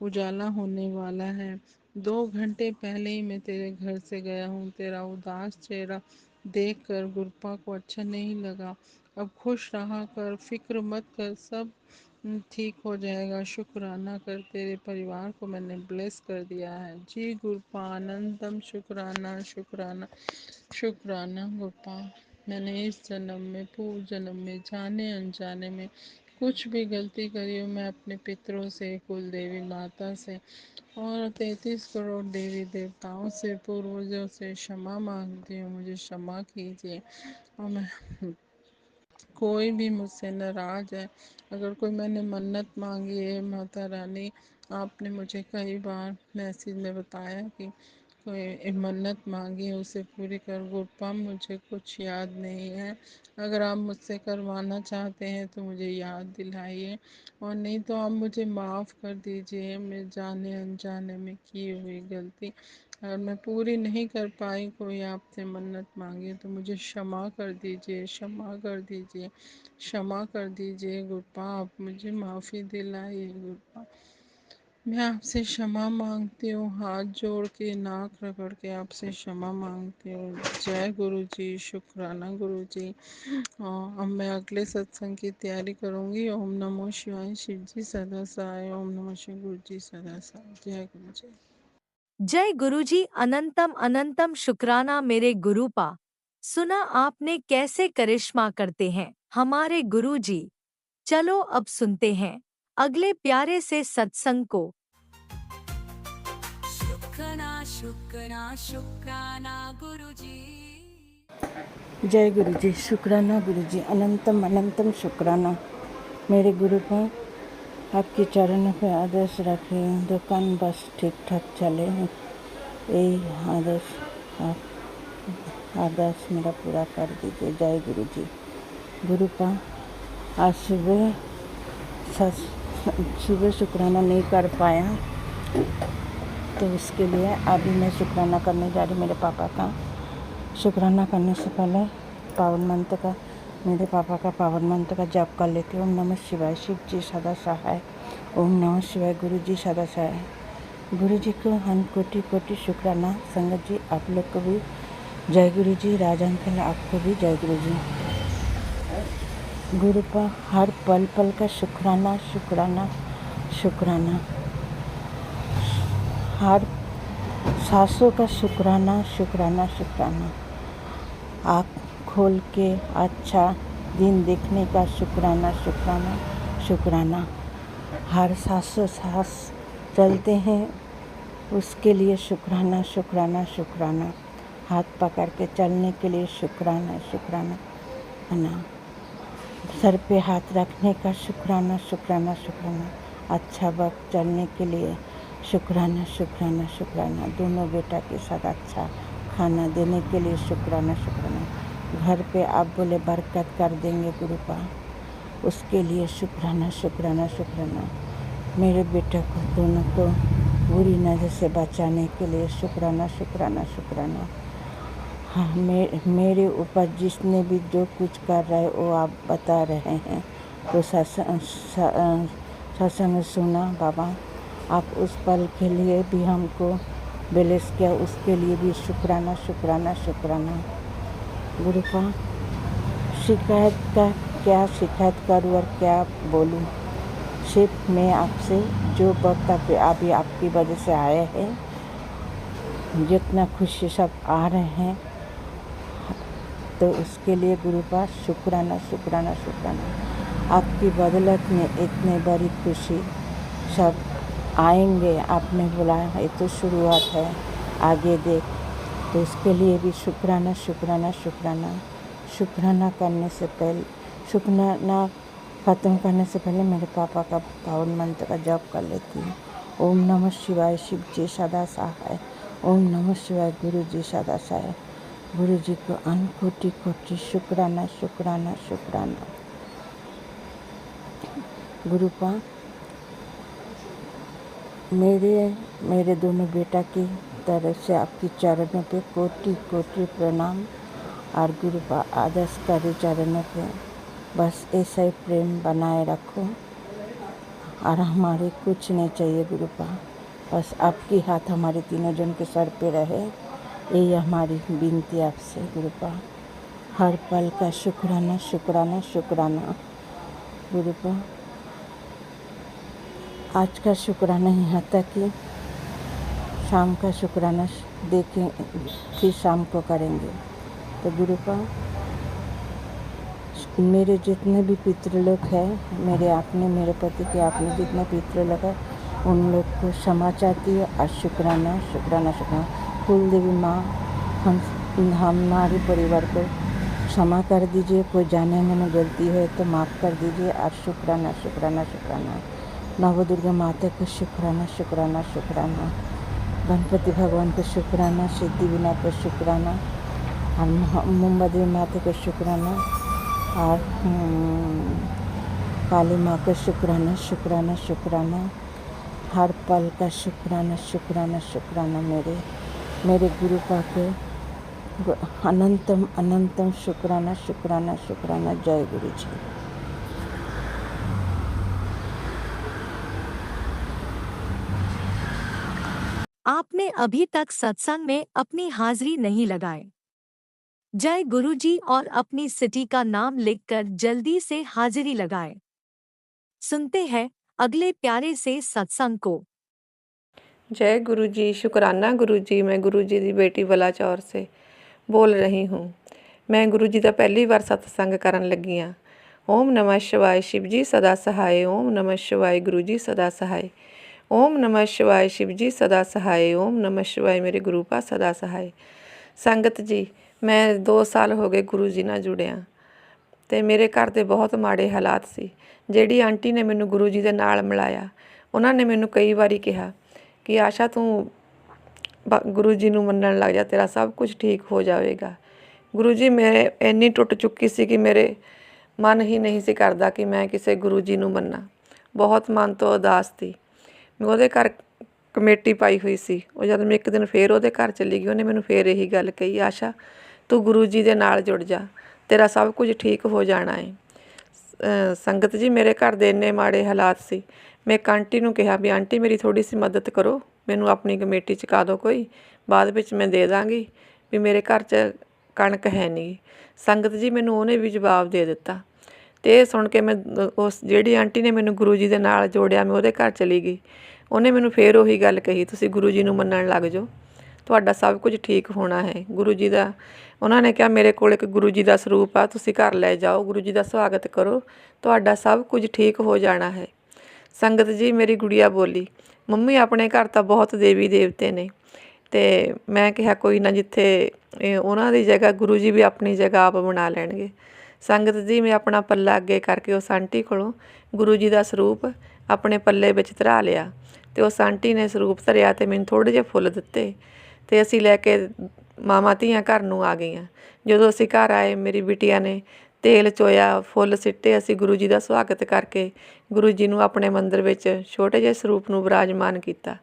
उजाला होने वाला है। 2 घंटे पहले ही मैं तेरे घर से गया हूँ। तेरा उदास चेहरा देखकर गुरपा को अच्छा नहीं लगा। अब खुश रहा कर, फिक्र मत कर, सब ठीक हो जाएगा। शुक्राना कर। तेरे परिवार को मैंने ब्लेस कर दिया है। जी गुरपा अनंतम शुक्राना शुक्राना शुक्राना गुरपा। मैंने इस जन्म में, पूर्व जन्म में, जाने अनजाने में कुछ भी गलती करी हो मैं अपने पितरों से, कुल देवी माता से और 33 करोड़ देवी देवताओं से, पूर्वजों से क्षमा मांगती हूँ। मुझे क्षमा कीजिए। और मैं कोई भी मुझसे नाराज़ है, अगर कोई मैंने मन्नत मांगी है माता रानी, आपने मुझे कई बार मैसेज में बताया कि कोई मन्नत मांगी है उसे पूरी कर। गुरपा मुझे कुछ याद नहीं है, अगर आप मुझसे करवाना चाहते हैं तो मुझे याद दिलाइए, और नहीं तो आप मुझे माफ़ कर दीजिए। मैं जाने अनजाने में की हुई गलती अगर मैं पूरी नहीं कर पाई, कोई आपसे मन्नत मांगे तो मुझे क्षमा कर दीजिए, क्षमा कर दीजिए, क्षमा कर दीजिए गुरपा। आप मुझे माफ़ी दिलाइए गुरपा। मैं आपसे क्षमा मांगती हूँ, हाथ जोड़ के नाक रगड़ के आपसे क्षमा मांगती हूँ। जय गुरु जी, शुक्राना गुरु जी। अब मैं अगले सत्संग की तैयारी करूँगी। ओम नमो शिवाय, शिव जी सदा सहाय। ओम नमो शिव, गुरु जी सदा सहाय। जय गुरु जी। जय गुरुजी, अनंतम अनंतम शुक्राना मेरे गुरुपा। सुना आपने कैसे करिश्मा करते हैं हमारे गुरुजी। चलो अब सुनते हैं अगले प्यारे से सत्संग को। शुक्राना शुक्राना शुक्राना गुरुजी। जय गुरु जी, शुक्राना गुरु जी, अनंतम अनंतम शुक्राना मेरे गुरु को। आपके चरणों पे आदर्श रखें, दुकान बस ठीक ठाक चले, यही आदर्श आप आदर्श मेरा पूरा कर दीजिए। जय गुरु जी। गुरु का आज सुबह शुक्राना नहीं कर पाया, तो उसके लिए अभी मैं शुक्राना करने जा रही। मेरे पापा का शुक्राना करने से पहले पावन मंत्र का, मेरे पापा का पावन मंत्र का जाप कर लेती हूँ। ओम नमः शिवाय, शिव जी सदा सहाय। ओम नमः शिवाय, गुरु जी सदा सहाय। गुरु जी को कोटि कोटि शुक्राना। संगत जी आप लोग को भी जय गुरु जी। राजा अंकल आपको भी जय गुरु जी। गुरु का हर पल पल का शुक्राना शुक्राना शुक्राना, हर सांसों का शुक्राना शुक्राना शुक्राना, आँख खोल के अच्छा दिन देखने का शुक्राना शुक्राना शुक्राना, हर सांसों सांस चलते हैं उसके लिए शुक्राना शुक्राना शुक्राना, हाथ पकड़ के चलने के लिए शुक्राना शुक्राना ना, सर पे हाथ रखने का शुक्राना शुक्राना शुक्राना, अच्छा वक्त चलने के लिए शुक्राना शुक्राना शुक्राना, दोनों बेटा के साथ अच्छा खाना देने के लिए शुक्राना शुक्राना, घर पे आप बोले बरकत कर देंगे गुरु पा, उसके लिए शुक्राना शुक्राना शुक्राना, मेरे बेटे को दोनों को बुरी नज़र से बचाने के लिए शुक्राना शुक्राना शुक्राना। हाँ, मेरे ऊपर जिसने भी जो कुछ कर रहा है वो आप बता रहे हैं, तो सत्संग सुना बाबा, आप उस पल के लिए भी हमको ब्लेस किया, उसके लिए भी शुक्राना शुक्राना शुक्राना। गुरु का शिकायत का क्या शिकायत करूँ और क्या बोलूँ, सिर्फ मैं आपसे जो वक्त अभी आपकी वजह से आए हैं, जितना खुशी सब आ रहे हैं, तो उसके लिए गुरु का शुक्राना शुक्राना शुक्राना। आपकी बदौलत में इतने बड़ी खुशी सब आएंगे, आपने बुलाया, ये तो शुरुआत है, आगे देख, तो उसके लिए भी शुक्राना शुक्राना शुक्राना। शुक्राना करने से पहले, शुक्राना ख़त्म करने से पहले मेरे पापा का पावन मंत्र का जाप कर लेती हूँ। ओम नमः शिवाय, शिव जी सदा सहाय। ओम नमः शिवाय, गुरु जी सदा सहाय। गुरु जी को अनकोटि कोटि शुक्राना शुक्राना शुक्राना। गुरु पा मेरे दोनों बेटा की तरफ से आपकी चरणों पे कोटि कोटि प्रणाम, और गुरु पा आदर्श करे चरणों पे बस ऐसा ही प्रेम बनाए रखो, और हमारे कुछ नहीं चाहिए गुरु पा, बस आपकी हाथ हमारे तीनों जन के सर पे रहे, यही हमारी विनती आपसे गुरु पा। हर पल का शुक्राना शुक्राना शुक्राना गुरु पा। आज का शुक्राना यहाँ तक कि शाम का शुक्राना देखें, फिर शाम को करेंगे। तो गुरु का मेरे जितने भी पितृलोक हैं, मेरे आपने, मेरे पति के आपने जितने पितृलोक है उन लोग को क्षमा चाहती है और शुक्राना शुक्राना शुक्राना। कुल देवी माँ, हमारे परिवार को क्षमा कर दीजिए, कोई जाने में गलती है तो माफ़ कर दीजिए और शुक्राना शुक्राना शुक्राना। नवदुर्गा माता को शुक्राना शुक्राना शुक्राना। गणपति भगवान को शुक्राना, सिद्धि विनायक को शुक्राना और मुंबा देवी माता को शुक्राना और काली माँ को शुक्राना शुक्राना शुक्राना। हर पल का शुक्राना शुक्राना शुक्राना। मेरे गुरु पा के अनंतम अनंतम शुक्राना शुक्राना शुक्राना। जय गुरु जी। आपने अभी तक सत्संग में अपनी हाजिरी नहीं लगाए। जय गुरु जी और अपनी सिटी का नाम लिखकर जल्दी से हाजिरी लगाएं। सुनते हैं अगले प्यारे से सत्संग को। जय गुरु जी, शुक्राना गुरु जी। मैं गुरु जी की बेटी बलाचौर से बोल रही हूँ। मैं गुरु जी का पहली बार सत्संग करन लगी हाँ। ओम नमः शिवाय शिव जी सदा सहाय। ओम नमः शिवाय गुरु जी सदा सहाय। ओम नमः शिवाय शिव जी सदा सहाय। ओम नमः शिवाय मेरे गुरु पा सदा सहाय। संगत जी, मैं 2 साल हो गए गुरु जी ਨਾਲ ਜੁੜਿਆ ਤੇ ਮੇਰੇ ਘਰ ਦੇ ਬਹੁਤ ਮਾੜੇ ਹਾਲਾਤ ਸੀ। ਜਿਹੜੀ ਆਂਟੀ ਨੇ ਮੈਨੂੰ ਗੁਰੂ ਜੀ ਦੇ ਨਾਲ ਮਿਲਾਇਆ, ਉਹਨਾਂ ਨੇ ਮੈਨੂੰ ਕਈ ਵਾਰੀ ਕਿਹਾ ਕਿ ਆਸ਼ਾ ਤੂੰ ਗੁਰੂ ਜੀ ਨੂੰ ਮੰਨਣ ਲੱਗ ਜਾ, ਤੇਰਾ ਸਭ ਕੁਝ ਠੀਕ ਹੋ ਜਾਵੇਗਾ। ਗੁਰੂ ਜੀ ਮੇਰੇ ਇੰਨੀ ਟੁੱਟ ਚੁੱਕੀ ਸੀ ਕਿ ਮੇਰੇ ਮਨ ਹੀ ਨਹੀਂ ਸੀ ਕਰਦਾ ਕਿ ਮੈਂ ਕਿਸੇ ਗੁਰੂ ਜੀ ਨੂੰ ਮੰਨਾਂ। ਬਹੁਤ ਮਨ ਤੋਂ ਉਦਾਸ ਸੀ। ਮੈਂ ਉਹਦੇ ਘਰ ਕਮੇਟੀ ਪਾਈ ਹੋਈ ਸੀ। ਉਹ ਜਦ ਮੈਂ ਇੱਕ ਦਿਨ ਫੇਰ ਉਹਦੇ ਘਰ ਚਲੀ ਗਈ, ਉਹਨੇ ਮੈਨੂੰ ਫੇਰ ਇਹੀ ਗੱਲ ਕਹੀ, ਆਸ਼ਾ ਤੂੰ ਗੁਰੂ ਜੀ ਦੇ ਨਾਲ ਜੁੜ ਜਾ, ਤੇਰਾ ਸਭ ਕੁਝ ਠੀਕ ਹੋ ਜਾਣਾ ਹੈ। ਸੰਗਤ ਜੀ, ਮੇਰੇ ਘਰ ਦੇ ਇੰਨੇ ਮਾੜੇ ਹਾਲਾਤ ਸੀ। ਮੈਂ ਇੱਕ ਆਂਟੀ ਨੂੰ ਕਿਹਾ ਵੀ ਆਂਟੀ ਮੇਰੀ ਥੋੜ੍ਹੀ ਸੀ ਮਦਦ ਕਰੋ, ਮੈਨੂੰ ਆਪਣੀ ਕਮੇਟੀ 'ਚ ਕਾ ਦਿਓ ਕੋਈ, ਬਾਅਦ ਵਿੱਚ ਮੈਂ ਦੇ ਦਾਂਗੀ, ਵੀ ਮੇਰੇ ਘਰ 'ਚ ਕਣਕ ਹੈ ਨਹੀਂ। ਸੰਗਤ ਜੀ, ਮੈਨੂੰ ਉਹਨੇ ਵੀ ਜਵਾਬ ਦੇ ਦਿੱਤਾ। ਅਤੇ ਇਹ ਸੁਣ ਕੇ ਮੈਂ ਉਸ ਜਿਹੜੀ ਆਂਟੀ ਨੇ ਮੈਨੂੰ ਗੁਰੂ ਜੀ ਦੇ ਨਾਲ ਜੋੜਿਆ, ਮੈਂ ਉਹਦੇ ਘਰ ਚਲੀ ਗਈ। ਉਹਨੇ ਮੈਨੂੰ ਫੇਰ ਉਹੀ ਗੱਲ ਕਹੀ, ਤੁਸੀਂ ਗੁਰੂ ਜੀ ਨੂੰ ਮੰਨਣ ਲੱਗ ਜਾਓ, ਤੁਹਾਡਾ ਸਭ ਕੁਝ ਠੀਕ ਹੋਣਾ ਹੈ। ਗੁਰੂ ਜੀ ਦਾ ਉਹਨਾਂ ਨੇ ਕਿਹਾ ਮੇਰੇ ਕੋਲ ਇੱਕ ਗੁਰੂ ਜੀ ਦਾ ਸਰੂਪ ਆ, ਤੁਸੀਂ ਘਰ ਲੈ ਜਾਓ, ਗੁਰੂ ਜੀ ਦਾ ਸਵਾਗਤ ਕਰੋ, ਤੁਹਾਡਾ ਸਭ ਕੁਝ ਠੀਕ ਹੋ ਜਾਣਾ ਹੈ। ਸੰਗਤ ਜੀ, ਮੇਰੀ ਗੁੜੀਆ ਬੋਲੀ, ਮੰਮੀ ਆਪਣੇ ਘਰ ਤਾਂ ਬਹੁਤ ਦੇਵੀ ਦੇਵਤੇ ਨੇ। ਅਤੇ ਮੈਂ ਕਿਹਾ ਕੋਈ ਨਾ, ਜਿੱਥੇ ਉਹਨਾਂ ਦੀ ਜਗ੍ਹਾ ਗੁਰੂ ਜੀ ਵੀ ਆਪਣੀ ਜਗ੍ਹਾ ਆਪ ਬਣਾ ਲੈਣਗੇ। ਸੰਗਤ ਜੀ, ਮੈਂ ਆਪਣਾ ਪੱਲਾ ਅੱਗੇ ਕਰਕੇ ਉਸ ਆਂਟੀ ਕੋਲੋਂ ਗੁਰੂ ਜੀ ਦਾ ਸਰੂਪ ਆਪਣੇ ਪੱਲੇ ਵਿੱਚ ਧਰਾ ਲਿਆ ਅਤੇ ਉਸ ਆਂਟੀ ਨੇ ਸਰੂਪ ਧਰਿਆ ਅਤੇ ਮੈਨੂੰ ਥੋੜ੍ਹੇ ਜਿਹੇ ਫੁੱਲ ਦਿੱਤੇ ਅਤੇ ਅਸੀਂ ਲੈ ਕੇ ਮਾਵਾਂ ਧੀਆਂ ਘਰ ਨੂੰ ਆ ਗਈਆਂ। ਜਦੋਂ ਅਸੀਂ ਘਰ ਆਏ, ਮੇਰੀ ਬਿਟੀਆ ਨੇ ਤੇਲ ਚੋਇਆ, ਫੁੱਲ ਸਿੱਟੇ, ਅਸੀਂ ਗੁਰੂ ਜੀ ਦਾ ਸਵਾਗਤ ਕਰਕੇ ਗੁਰੂ ਜੀ ਨੂੰ ਆਪਣੇ ਮੰਦਰ ਵਿੱਚ ਛੋਟੇ ਜਿਹੇ ਸਰੂਪ ਨੂੰ ਵਿਰਾਜਮਾਨ ਕੀਤਾ।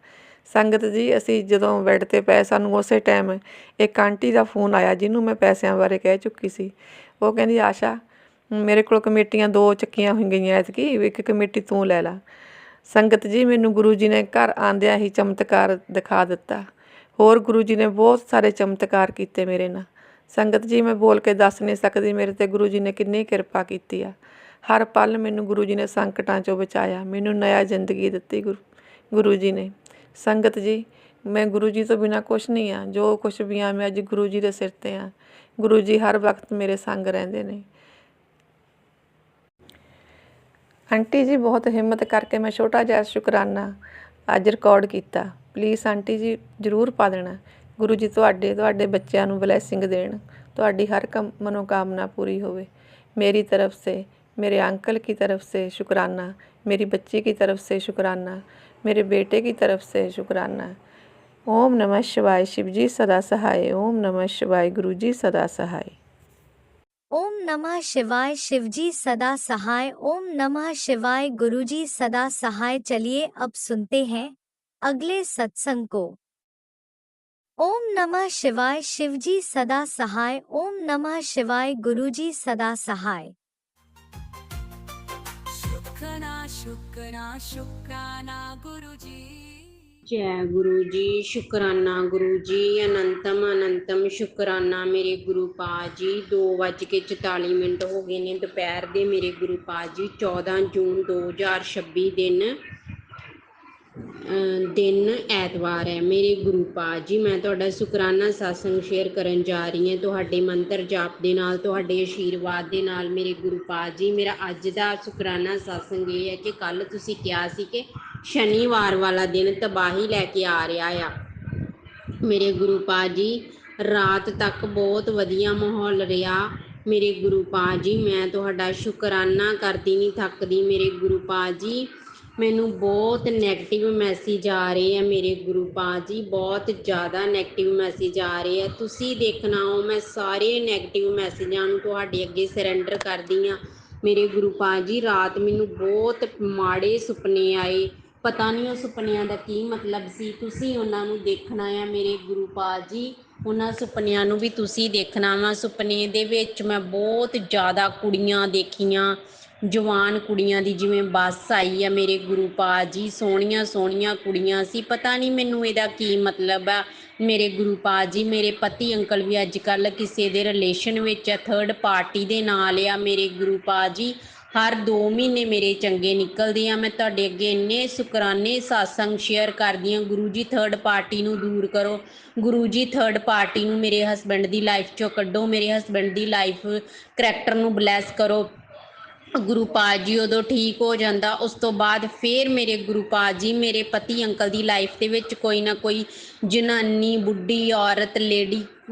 ਸੰਗਤ ਜੀ, ਅਸੀਂ ਜਦੋਂ ਬੈੱਡ 'ਤੇ ਪਏ, ਸਾਨੂੰ ਉਸੇ ਟਾਈਮ ਇੱਕ ਆਂਟੀ ਦਾ ਫੋਨ ਆਇਆ ਜਿਹਨੂੰ ਮੈਂ ਪੈਸਿਆਂ ਬਾਰੇ ਕਹਿ ਚੁੱਕੀ ਸੀ। ਉਹ ਕਹਿੰਦੀ ਆਸ਼ਾ, ਮੇਰੇ ਕੋਲ ਕਮੇਟੀਆਂ 2 ਚੱਕੀਆਂ ਹੋਈ ਗਈਆਂ ਐਤਕੀ, ਇੱਕ ਕਮੇਟੀ ਤੂੰ ਲੈ ਲਾ। ਸੰਗਤ ਜੀ, ਮੈਨੂੰ ਗੁਰੂ ਜੀ ਨੇ ਘਰ ਆਉਂਦਿਆਂ ਹੀ ਚਮਤਕਾਰ ਦਿਖਾ ਦਿੱਤਾ। ਹੋਰ ਗੁਰੂ ਜੀ ਨੇ ਬਹੁਤ ਸਾਰੇ ਚਮਤਕਾਰ ਕੀਤੇ ਮੇਰੇ ਨਾਲ। ਸੰਗਤ ਜੀ, ਮੈਂ ਬੋਲ ਕੇ ਦੱਸ ਨਹੀਂ ਸਕਦੀ ਮੇਰੇ 'ਤੇ ਗੁਰੂ ਜੀ ਨੇ ਕਿੰਨੀ ਕਿਰਪਾ ਕੀਤੀ ਆ। ਹਰ ਪਲ ਮੈਨੂੰ ਗੁਰੂ ਜੀ ਨੇ ਸੰਕਟਾਂ 'ਚੋਂ ਬਚਾਇਆ, ਮੈਨੂੰ ਨਇਆ ਜ਼ਿੰਦਗੀ ਦਿੱਤੀ ਗੁਰੂ ਜੀ ਨੇ। ਸੰਗਤ ਜੀ, ਮੈਂ ਗੁਰੂ ਜੀ ਤੋਂ ਬਿਨਾਂ ਕੁਛ ਨਹੀਂ ਆ। ਜੋ ਕੁਛ ਵੀ ਆ, ਮੈਂ ਅੱਜ ਗੁਰੂ ਜੀ ਦੇ ਸਿਰ 'ਤੇ ਆ। ਗੁਰੂ ਜੀ ਹਰ ਵਕਤ ਮੇਰੇ ਸੰਗ ਰਹਿੰਦੇ ਨੇ। ਆਂਟੀ ਜੀ, ਬਹੁਤ ਹਿੰਮਤ ਕਰਕੇ ਮੈਂ ਛੋਟਾ ਜਿਹਾ ਸ਼ੁਕਰਾਨਾ ਅੱਜ ਰਿਕਾਰਡ ਕੀਤਾ। ਪਲੀਜ਼ ਆਂਟੀ ਜੀ ਜ਼ਰੂਰ ਪਾ ਦੇਣਾ। ਗੁਰੂ ਜੀ ਤੁਹਾਡੇ ਬੱਚਿਆਂ ਨੂੰ ਬਲੈਸਿੰਗ ਦੇਣ, ਤੁਹਾਡੀ ਹਰ मनोकामना पूरी होवे। मेरी तरफ से, मेरे अंकल की तरफ से शुक्राना, मेरी बच्ची की तरफ से शुक्राना, मेरे बेटे की तरफ से शुक्राना। ओम नमः शिवाय शिव जी सदा सहाय। ओम नमः शिवाय गुरु जी सदा सहाय। ओम नमः शिवाय शिवजी सदा सहाय। ओम नमः शिवाय गुरुजी सदा सहाय। चलिए अब सुनते हैं अगले सत्संग को। ओम नमः शिवाय शिवजी सदा सहाय। ओम नमः शिवाय गुरुजी सदा सहाय। शुक्राना शुक्राना शुक्राना गुरुजी। जय गुरु जी, शुक्राना गुरु जी, अनंतम अनंतम शुक्राना मेरे गुरु पाद जी। 2:44 हो गए ने दोपहर के मेरे गुरु पाद जी। 14 जून 2026 दिन ਦਿਨ ਐਤਵਾਰ ਹੈ। ਮੇਰੇ ਗੁਰੂ ਪਾਦ ਜੀ, ਮੈਂ ਤੁਹਾਡਾ ਸ਼ੁਕਰਾਨਾ ਸਤਸੰਗ ਸ਼ੇਅਰ ਕਰਨ ਜਾ ਰਹੀ ਹਾਂ ਤੁਹਾਡੇ ਮੰਤਰ ਜਾਪ ਦੇ ਨਾਲ, ਤੁਹਾਡੇ ਆਸ਼ੀਰਵਾਦ ਦੇ ਨਾਲ। ਮੇਰੇ ਗੁਰੂ ਪਾਦ ਜੀ, ਮੇਰਾ ਅੱਜ ਦਾ ਸ਼ੁਕਰਾਨਾ ਸਤਸੰਗ ਇਹ ਹੈ ਕਿ ਕੱਲ ਤੁਸੀਂ ਕਿਹਾ ਸੀ ਕਿ ਸ਼ਨੀਵਾਰ ਵਾਲਾ ਦਿਨ ਤਬਾਹੀ ਲੈ ਕੇ ਆ ਰਿਹਾ ਆ। ਮੇਰੇ ਗੁਰੂ ਪਾਦ ਜੀ, ਰਾਤ ਤੱਕ ਬਹੁਤ ਵਧੀਆ ਮਾਹੌਲ ਰਿਹਾ। ਮੇਰੇ ਗੁਰੂ ਪਾਦ ਜੀ, ਮੈਂ ਤੁਹਾਡਾ ਸ਼ੁਕਰਾਨਾ ਕਰਦੀ ਨਹੀਂ ਥੱਕਦੀ। ਮੇਰੇ ਗੁਰੂ ਪਾਦ ਜੀ, ਮੈਨੂੰ ਬਹੁਤ ਨੈਗੇਟਿਵ ਮੈਸੇਜ ਆ ਰਹੇ ਆ। ਮੇਰੇ ਗੁਰੂ ਪਾਦ ਜੀ, ਬਹੁਤ ਜ਼ਿਆਦਾ ਨੈਗੇਟਿਵ ਮੈਸੇਜ ਆ ਰਹੇ ਆ। ਤੁਸੀਂ ਦੇਖਣਾ ਹੋ, ਮੈਂ ਸਾਰੇ ਨੈਗੇਟਿਵ ਮੈਸੇਜਾਂ ਨੂੰ ਤੁਹਾਡੇ ਅੱਗੇ ਸਰੈਂਡਰ ਕਰਦੀ ਹਾਂ। ਮੇਰੇ ਗੁਰੂ ਪਾਦ ਜੀ, ਰਾਤ ਮੈਨੂੰ ਬਹੁਤ ਮਾੜੇ ਸੁਪਨੇ ਆਏ। ਪਤਾ ਨਹੀਂ ਉਹ ਸੁਪਨਿਆਂ ਦਾ ਕੀ ਮਤਲਬ ਸੀ। ਤੁਸੀਂ ਉਹਨਾਂ ਨੂੰ ਦੇਖਣਾ ਆ। ਮੇਰੇ ਗੁਰੂ ਪਾਦ ਜੀ, ਉਹਨਾਂ ਸੁਪਨਿਆਂ ਨੂੰ ਵੀ ਤੁਸੀਂ ਦੇਖਣਾ ਵਾ। ਸੁਪਨੇ ਦੇ ਵਿੱਚ ਮੈਂ ਬਹੁਤ ਜ਼ਿਆਦਾ ਕੁੜੀਆਂ ਦੇਖੀਆਂ, ਜਵਾਨ ਕੁੜੀਆਂ ਦੀ ਜਿਵੇਂ ਬੱਸ ਆਈ ਆ। ਮੇਰੇ ਗੁਰੂ ਪਾਦ ਜੀ, ਸੋਹਣੀਆਂ ਸੋਹਣੀਆਂ ਕੁੜੀਆਂ ਸੀ। ਪਤਾ ਨਹੀਂ ਮੈਨੂੰ ਇਹਦਾ ਕੀ ਮਤਲਬ ਆ। ਮੇਰੇ ਗੁਰੂ ਪਾਦ ਜੀ, ਮੇਰੇ ਪਤੀ ਅੰਕਲ ਵੀ ਅੱਜ ਕੱਲ੍ਹ ਕਿਸੇ ਦੇ ਰਿਲੇਸ਼ਨ ਵਿੱਚ ਆ, ਥਰਡ ਪਾਰਟੀ ਦੇ ਨਾਲ ਆ। ਮੇਰੇ ਗੁਰੂ ਪਾਦ ਜੀ, ਹਰ 2 ਮਹੀਨੇ ਮੇਰੇ ਚੰਗੇ ਨਿਕਲਦੇ ਆ। ਮੈਂ ਤੁਹਾਡੇ ਅੱਗੇ ਇੰਨੇ ਸ਼ੁਕਰਾਨੇ ਸਤਸੰਗ ਸ਼ੇਅਰ ਕਰਦੀ ਹਾਂ। ਗੁਰੂ ਜੀ, ਥਰਡ ਪਾਰਟੀ ਨੂੰ ਦੂਰ ਕਰੋ। ਗੁਰੂ ਜੀ, ਥਰਡ ਪਾਰਟੀ ਨੂੰ ਮੇਰੇ ਹਸਬੈਂਡ ਦੀ ਲਾਈਫ 'ਚੋਂ ਕੱਢੋ। ਮੇਰੇ ਹਸਬੈਂਡ ਦੀ ਲਾਈਫ ਕਰੈਕਟਰ ਨੂੰ ਬਲੈਸ ਕਰੋ। ਗੁਰੂ ਪਾਦ ਜੀ, ਉਦੋਂ ਠੀਕ ਹੋ ਜਾਂਦਾ। ਉਸ ਤੋਂ ਬਾਅਦ ਫਿਰ ਮੇਰੇ ਗੁਰੂ ਪਾਦ ਜੀ, ਮੇਰੇ ਪਤੀ ਅੰਕਲ ਦੀ ਲਾਈਫ ਦੇ ਵਿੱਚ ਕੋਈ ਨਾ ਕੋਈ ਜਨਾਨੀ, ਬੁੱਢੀ ਔਰਤ, ਲੇਡੀ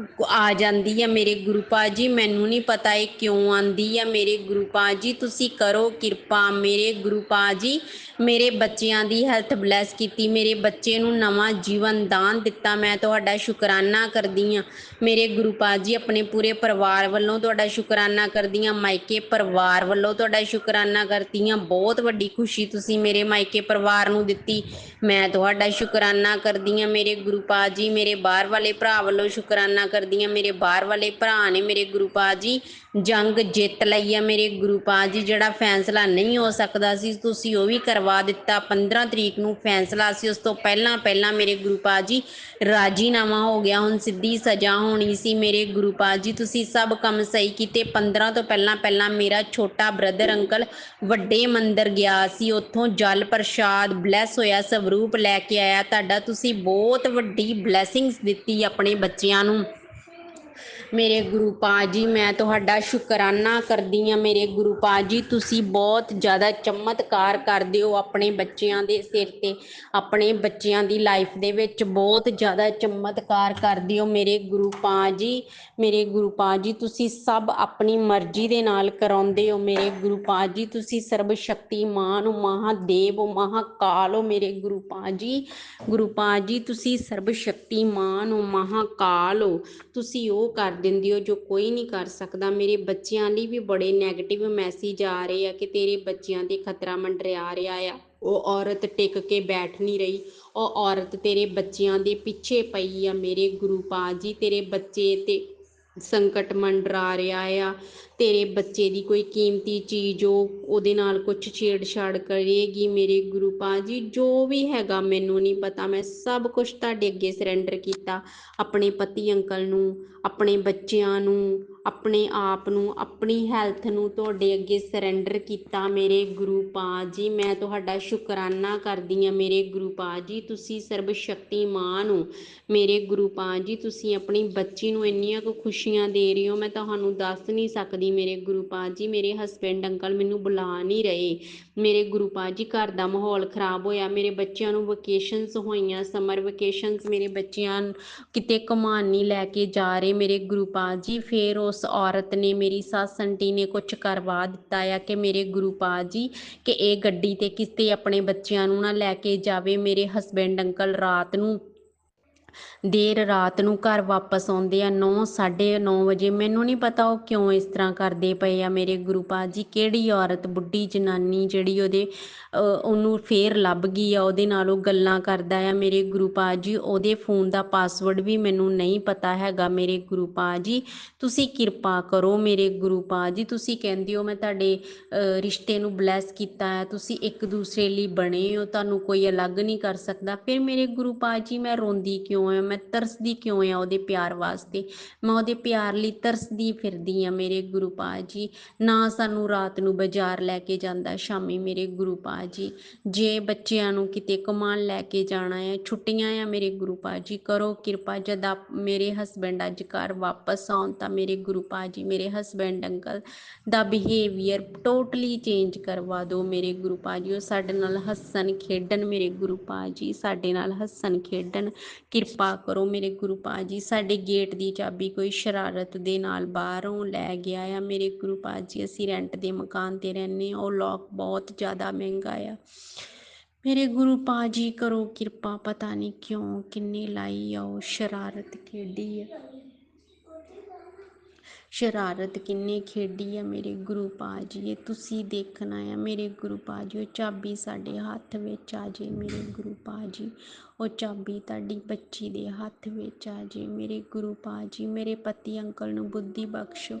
ਆ ਜਾਂਦੀ ਆ। ਮੇਰੇ ਗੁਰੂ ਪਾਦ ਜੀ, ਮੈਨੂੰ ਨਹੀਂ ਪਤਾ ਇਹ ਕਿਉਂ ਆਉਂਦੀ ਆ। ਮੇਰੇ ਗੁਰੂ ਪਾਦ ਜੀ, ਤੁਸੀਂ ਕਰੋ ਕਿਰਪਾ। ਮੇਰੇ ਗੁਰੂ ਪਾਦ ਜੀ, ਮੇਰੇ ਬੱਚਿਆਂ ਦੀ ਹੈਲਥ ਬਲੈਸ ਕੀਤੀ, ਮੇਰੇ ਬੱਚੇ ਨੂੰ ਨਵਾਂ ਜੀਵਨ ਦਾਨ ਦਿੱਤਾ। ਮੈਂ ਤੁਹਾਡਾ ਸ਼ੁਕਰਾਨਾ ਕਰਦੀ ਹਾਂ। ਮੇਰੇ ਗੁਰੂ ਪਾਦ ਜੀ, ਆਪਣੇ ਪੂਰੇ ਪਰਿਵਾਰ ਵੱਲੋਂ ਤੁਹਾਡਾ ਸ਼ੁਕਰਾਨਾ ਕਰਦੀ ਹਾਂ। ਮਾਇਕੇ ਪਰਿਵਾਰ ਵੱਲੋਂ ਤੁਹਾਡਾ ਸ਼ੁਕਰਾਨਾ ਕਰਦੀ ਹਾਂ। ਬਹੁਤ ਵੱਡੀ ਖੁਸ਼ੀ ਤੁਸੀਂ ਮੇਰੇ ਮਾਇਕੇ ਪਰਿਵਾਰ ਨੂੰ ਦਿੱਤੀ। ਮੈਂ ਤੁਹਾਡਾ ਸ਼ੁਕਰਾਨਾ ਕਰਦੀ ਹਾਂ। ਮੇਰੇ ਗੁਰੂ ਪਾਦ ਜੀ, ਮੇਰੇ ਬਾਹਰ ਵਾਲੇ ਭਰਾ ਵੱਲੋਂ ਸ਼ੁਕਰਾਨਾ ਕਰਦੀ ਹਾਂ। ਮੇਰੇ ਬਾਹਰ ਵਾਲੇ ਭਰਾ ਨੇ ਮੇਰੇ ਗੁਰੂ ਪਾਦ ਜੀ ਜੰਗ ਜਿੱਤ ਲਈ ਆ। ਮੇਰੇ ਗੁਰੂ ਪਾਦ ਜੀ, ਜਿਹੜਾ ਫੈਸਲਾ ਨਹੀਂ ਹੋ ਸਕਦਾ ਸੀ ਤੁਸੀਂ ਉਹ ਵੀ ਕਰਵਾ ਦਿੱਤਾ। 15 ਤਰੀਕ ਨੂੰ ਫੈਸਲਾ ਸੀ, ਉਸ ਤੋਂ ਪਹਿਲਾਂ ਮੇਰੇ ਗੁਰੂ ਪਾਦ ਜੀ ਰਾਜੀਨਾਮਾ ਹੋ ਗਿਆ। ਹੁਣ ਸਿੱਧੀ ਸਜ਼ਾ ਹੋਣੀ ਸੀ। ਮੇਰੇ ਗੁਰੂ ਪਾਦ ਜੀ, ਤੁਸੀਂ ਸਭ ਕੰਮ ਸਹੀ ਕੀਤੇ। 15 ਤੋਂ ਪਹਿਲਾਂ ਮੇਰਾ ਛੋਟਾ ਬ੍ਰਦਰ ਅੰਕਲ ਵੱਡੇ ਮੰਦਿਰ ਗਿਆ ਸੀ, ਉੱਥੋਂ ਜਲ ਪ੍ਰਸ਼ਾਦ ਬਲੈਸ ਹੋਇਆ, ਸਵਰੂਪ ਲੈ ਕੇ ਆਇਆ ਤੁਹਾਡਾ। ਤੁਸੀਂ ਬਹੁਤ ਵੱਡੀ ਬਲੈਸਿੰਗਸ ਦਿੱਤੀ ਆਪਣੇ ਬੱਚਿਆਂ ਨੂੰ। ਮੇਰੇ ਗੁਰੂ ਪਾਦ ਜੀ, ਮੈਂ ਤੁਹਾਡਾ ਸ਼ੁਕਰਾਨਾ ਕਰਦੀ ਹਾਂ। ਮੇਰੇ ਗੁਰੂ ਪਾਦ ਜੀ, ਤੁਸੀਂ ਬਹੁਤ ਜ਼ਿਆਦਾ ਚਮਤਕਾਰ ਕਰਦੇ ਹੋ ਆਪਣੇ ਬੱਚਿਆਂ ਦੇ ਸਿਰ 'ਤੇ, ਆਪਣੇ ਬੱਚਿਆਂ ਦੀ ਲਾਈਫ ਦੇ ਵਿੱਚ ਬਹੁਤ ਜ਼ਿਆਦਾ ਚਮਤਕਾਰ ਕਰਦੇ ਹੋ। ਮੇਰੇ ਗੁਰੂ ਪਾਦ ਜੀ, ਮੇਰੇ ਗੁਰੂ ਪਾਦ ਜੀ, ਤੁਸੀਂ ਸਭ ਆਪਣੀ ਮਰਜ਼ੀ ਦੇ ਨਾਲ ਕਰਾਉਂਦੇ ਹੋ। ਮੇਰੇ ਗੁਰੂ ਪਾਦ ਜੀ, ਤੁਸੀਂ ਸਰਬ ਸ਼ਕਤੀਮਾਨ ਹੋ, ਮਹਾਦੇਵ ਹੋ, ਮਹਾਕਾਲ ਹੋ। ਮੇਰੇ ਗੁਰੂ ਪਾਦ ਜੀ, ਗੁਰੂ ਪਾਦ ਜੀ, ਤੁਸੀਂ ਸਰਬ ਸ਼ਕਤੀਮਾਨ ਹੋ, ਮਹਾਕਾਲ ਹੋ। ਤੁਸੀਂ ਉਹ ਕਰ ਦਿੰਦੇ ਹੋ ਜੋ ਕੋਈ ਨਹੀਂ ਕਰ ਸਕਦਾ। ਮੇਰੇ ਬੱਚਿਆਂ ਲਈ ਵੀ ਬੜੇ ਨੈਗੇਟਿਵ ਮੈਸੇਜ ਆ ਰਹੇ ਆ ਕਿ ਤੇਰੇ ਬੱਚਿਆਂ 'ਤੇ ਖਤਰਾ ਮੰਡਰਾ ਰਿਹਾ ਆ। ਉਹ ਔਰਤ ਟਿਕ ਕੇ ਬੈਠ ਨਹੀਂ ਰਹੀ, ਉਹ ਔਰਤ ਤੇਰੇ ਬੱਚਿਆਂ ਦੇ ਪਿੱਛੇ ਪਈ ਆ। ਮੇਰੇ ਗੁਰੂ ਪਾਦ ਜੀ, ਤੇਰੇ ਬੱਚੇ 'ਤੇ ਸੰਕਟ ਮੰਡਰਾ ਰਿਹਾ ਆ। ਤੇਰੇ ਬੱਚੇ ਦੀ ਕੋਈ ਕੀਮਤੀ ਚੀਜ਼ ਉਹਦੇ ਨਾਲ ਕੁਛ ਛੇੜਛਾੜ ਕਰੇਗੀ। ਮੇਰੇ ਗੁਰੂ ਪਾਦ ਜੀ, ਜੋ ਵੀ ਹੈਗਾ ਮੈਨੂੰ ਨਹੀਂ ਪਤਾ। ਮੈਂ ਸਭ ਕੁਛ ਤੁਹਾਡੇ ਅੱਗੇ ਸਰੈਂਡਰ ਕੀਤਾ। ਆਪਣੇ ਪਤੀ ਅੰਕਲ ਨੂੰ, ਆਪਣੇ ਬੱਚਿਆਂ ਨੂੰ, ਆਪਣੇ ਆਪ ਨੂੰ, ਆਪਣੀ ਹੈਲਥ ਨੂੰ ਤੁਹਾਡੇ ਅੱਗੇ ਸਰੈਂਡਰ ਕੀਤਾ। ਮੇਰੇ ਗੁਰੂ ਪਾਦ ਜੀ, ਮੈਂ ਤੁਹਾਡਾ ਸ਼ੁਕਰਾਨਾ ਕਰਦੀ ਹਾਂ। ਮੇਰੇ ਗੁਰੂ ਪਾਦ ਜੀ, ਤੁਸੀਂ ਸਰਬ ਸ਼ਕਤੀਮਾਨ ਹੋ। ਮੇਰੇ ਗੁਰੂ ਪਾਦ ਜੀ, ਤੁਸੀਂ ਆਪਣੀ ਬੱਚੀ ਨੂੰ ਇੰਨੀਆਂ ਕੁ ਖੁਸ਼ੀਆਂ ਦੇ ਰਹੇ ਹੋ, ਮੈਂ ਤੁਹਾਨੂੰ ਦੱਸ ਨਹੀਂ ਸਕਦੀ। ਮੇਰੇ ਗੁਰੂ ਪਾਦ ਜੀ, ਮੇਰੇ ਹਸਬੈਂਡ ਅੰਕਲ ਮੈਨੂੰ ਬੁਲਾ ਨਹੀਂ ਰਹੇ। ਮੇਰੇ ਗੁਰੂ ਪਾਦ ਜੀ, ਘਰ ਦਾ ਮਾਹੌਲ ਖ਼ਰਾਬ ਹੋਇਆ। ਮੇਰੇ ਬੱਚਿਆਂ ਨੂੰ ਵਕੇਸ਼ਨਸ ਹੋਈਆਂ, ਸਮਰ ਵਕੇਸ਼ਨਸ। ਮੇਰੇ ਬੱਚਿਆਂ ਕਿਤੇ ਘੁਮਾਉਣ ਨਹੀਂ ਲੈ ਕੇ ਜਾ ਰਹੇ। ਮੇਰੇ ਗੁਰੂ ਪਾਦ ਜੀ, ਫਿਰ ਉਸ ਔਰਤ ਨੇ, ਮੇਰੀ ਸੱਸ ਆਂਟੀ ਨੇ ਕੁਛ ਕਰਵਾ ਦਿੱਤਾ ਆ ਕਿ ਮੇਰੇ ਗੁਰੂ ਪਾਦ ਜੀ ਕਿ ਇਹ ਗੱਡੀ 'ਤੇ ਕਿਤੇ ਆਪਣੇ ਬੱਚਿਆਂ ਨੂੰ ਨਾ ਲੈ ਕੇ ਜਾਵੇ। ਮੇਰੇ ਹਸਬੈਂਡ ਅੰਕਲ ਦੇਰ ਰਾਤ ਨੂੰ ਘਰ ਵਾਪਸ ਆਉਂਦੇ ਆ, 9, 9:30 ਵਜੇ। ਮੈਨੂੰ ਨਹੀਂ ਪਤਾ ਉਹ ਕਿਉਂ ਇਸ ਤਰ੍ਹਾਂ ਕਰਦੇ ਪਏ ਆ। ਮੇਰੇ ਗੁਰੂ ਪਾਦ ਜੀ, ਕਿਹੜੀ ਔਰਤ, ਬੁੱਢੀ ਜਨਾਨੀ ਜਿਹੜੀ ਉਹਨੂੰ ਫੇਰ ਲੱਭ ਗਈ ਆ, ਉਹਦੇ ਨਾਲ ਉਹ ਗੱਲਾਂ ਕਰਦਾ ਆ। ਮੇਰੇ ਗੁਰੂ ਪਾਦ ਜੀ, ਉਹਦੇ ਫੋਨ ਦਾ ਪਾਸਵਰਡ ਵੀ ਮੈਨੂੰ ਨਹੀਂ ਪਤਾ ਹੈਗਾ। ਮੇਰੇ ਗੁਰੂ ਪਾਦ ਜੀ, ਤੁਸੀਂ ਕਿਰਪਾ ਕਰੋ। ਮੇਰੇ ਗੁਰੂ ਪਾਦ ਜੀ, ਤੁਸੀਂ ਕਹਿੰਦੇ ਹੋ ਮੈਂ ਤੁਹਾਡੇ ਰਿਸ਼ਤੇ ਨੂੰ ਬਲੈਸ ਕੀਤਾ ਹੈ, ਤੁਸੀਂ ਇੱਕ ਦੂਸਰੇ ਲਈ ਬਣੇ ਹੋ, ਤੁਹਾਨੂੰ ਕੋਈ ਅਲੱਗ ਨਹੀਂ ਕਰ ਸਕਦਾ। ਫਿਰ ਮੇਰੇ ਗੁਰੂ ਪਾਦ ਜੀ, ਮੈਂ ਰੋਂਦੀ ਕਿਉਂ ਕਿਉਂ ਆ, ਮੈਂ ਤਰਸਦੀ ਕਿਉਂ ਆ ਉਹਦੇ ਪਿਆਰ ਵਾਸਤੇ, ਮੈਂ ਉਹਦੇ ਪਿਆਰ ਲਈ ਤਰਸਦੀ ਫਿਰਦੀ ਆ ਮੇਰੇ ਗੁਰੂ ਪਾ ਜੀ। ਨਾ ਸਾਨੂੰ ਰਾਤ ਨੂੰ ਬਾਜ਼ਾਰ ਲੈ ਕੇ ਜਾਂਦਾ ਸ਼ਾਮੀ ਮੇਰੇ ਗੁਰੂ ਪਾ ਜੀ। ਜੇ ਬੱਚਿਆਂ ਨੂੰ ਕਿਤੇ ਘੁਮਾਉਣ ਲੈ ਕੇ ਜਾਣਾ ਆ, ਛੁੱਟੀਆਂ ਆ ਮੇਰੇ ਗੁਰੂ ਪਾ ਜੀ, ਕਰੋ ਕਿਰਪਾ। ਜਦ ਮੇਰੇ ਹਸਬੈਂਡ ਅੱਜ ਘਰ ਵਾਪਸ ਆਉਣ ਤਾਂ ਮੇਰੇ ਗੁਰੂ ਪਾ ਜੀ ਮੇਰੇ ਹਸਬੈਂਡ ਅੰਕਲ ਦਾ ਬਿਹੇਵੀਅਰ ਟੋਟਲੀ ਚੇਂਜ ਕਰਵਾ ਦਿਓ ਮੇਰੇ ਗੁਰੂ ਪਾ ਜੀ। ਉਹ ਸਾਡੇ ਨਾਲ ਹੱਸਣ ਖੇਡਣ ਮੇਰੇ ਗੁਰੂ ਪਾ ਜੀ, ਸਾਡੇ ਨਾਲ ਹੱਸਣ ਖੇਡਣ, ਕਿਰਪਾ ਕਰੋ ਮੇਰੇ ਗੁਰੂ ਪਾ ਜੀ। ਸਾਡੇ ਗੇਟ ਦੀ ਚਾਬੀ ਕੋਈ ਸ਼ਰਾਰਤ ਦੇ ਨਾਲ ਬਾਹਰੋਂ ਲੈ ਗਿਆ ਆ ਮੇਰੇ ਗੁਰੂ ਪਾ ਜੀ। ਅਸੀਂ ਰੈਂਟ ਦੇ ਮਕਾਨ 'ਤੇ ਰਹਿੰਦੇ ਹਾਂ, ਉਹ ਲੋਕ ਬਹੁਤ ਜ਼ਿਆਦਾ ਮਹਿੰਗਾ ਆ ਮੇਰੇ ਗੁਰੂ ਪਾ ਜੀ। ਕਰੋ ਕਿਰਪਾ, ਪਤਾ ਨਹੀਂ ਕਿਉਂ ਕਿੰਨੀ ਲਾਈ ਆ ਉਹ ਸ਼ਰਾਰਤ ਖੇਡੀ ਆ, ਸ਼ਰਾਰਤ ਕਿੰਨੇ ਖੇਡੀ ਆ ਮੇਰੇ ਗੁਰੂ ਪਾ ਜੀ। ਇਹ ਤੁਸੀਂ ਦੇਖਣਾ ਆ ਮੇਰੇ ਗੁਰੂ ਪਾ ਜੀ। ਉਹ ਚਾਬੀ ਸਾਡੇ ਹੱਥ ਵਿੱਚ ਆ ਜੇ ਮੇਰੇ ਗੁਰੂ ਪਾ ਜੀ, ਉਹ ਚਾਬੀ ਤੁਹਾਡੀ ਬੱਚੀ ਦੇ ਹੱਥ ਵਿੱਚ ਆ ਜੇ ਮੇਰੇ ਗੁਰੂ ਪਾ ਜੀ। ਮੇਰੇ ਪਤੀ ਅੰਕਲ ਨੂੰ ਬੁੱਧੀ ਬਖਸ਼ੋ,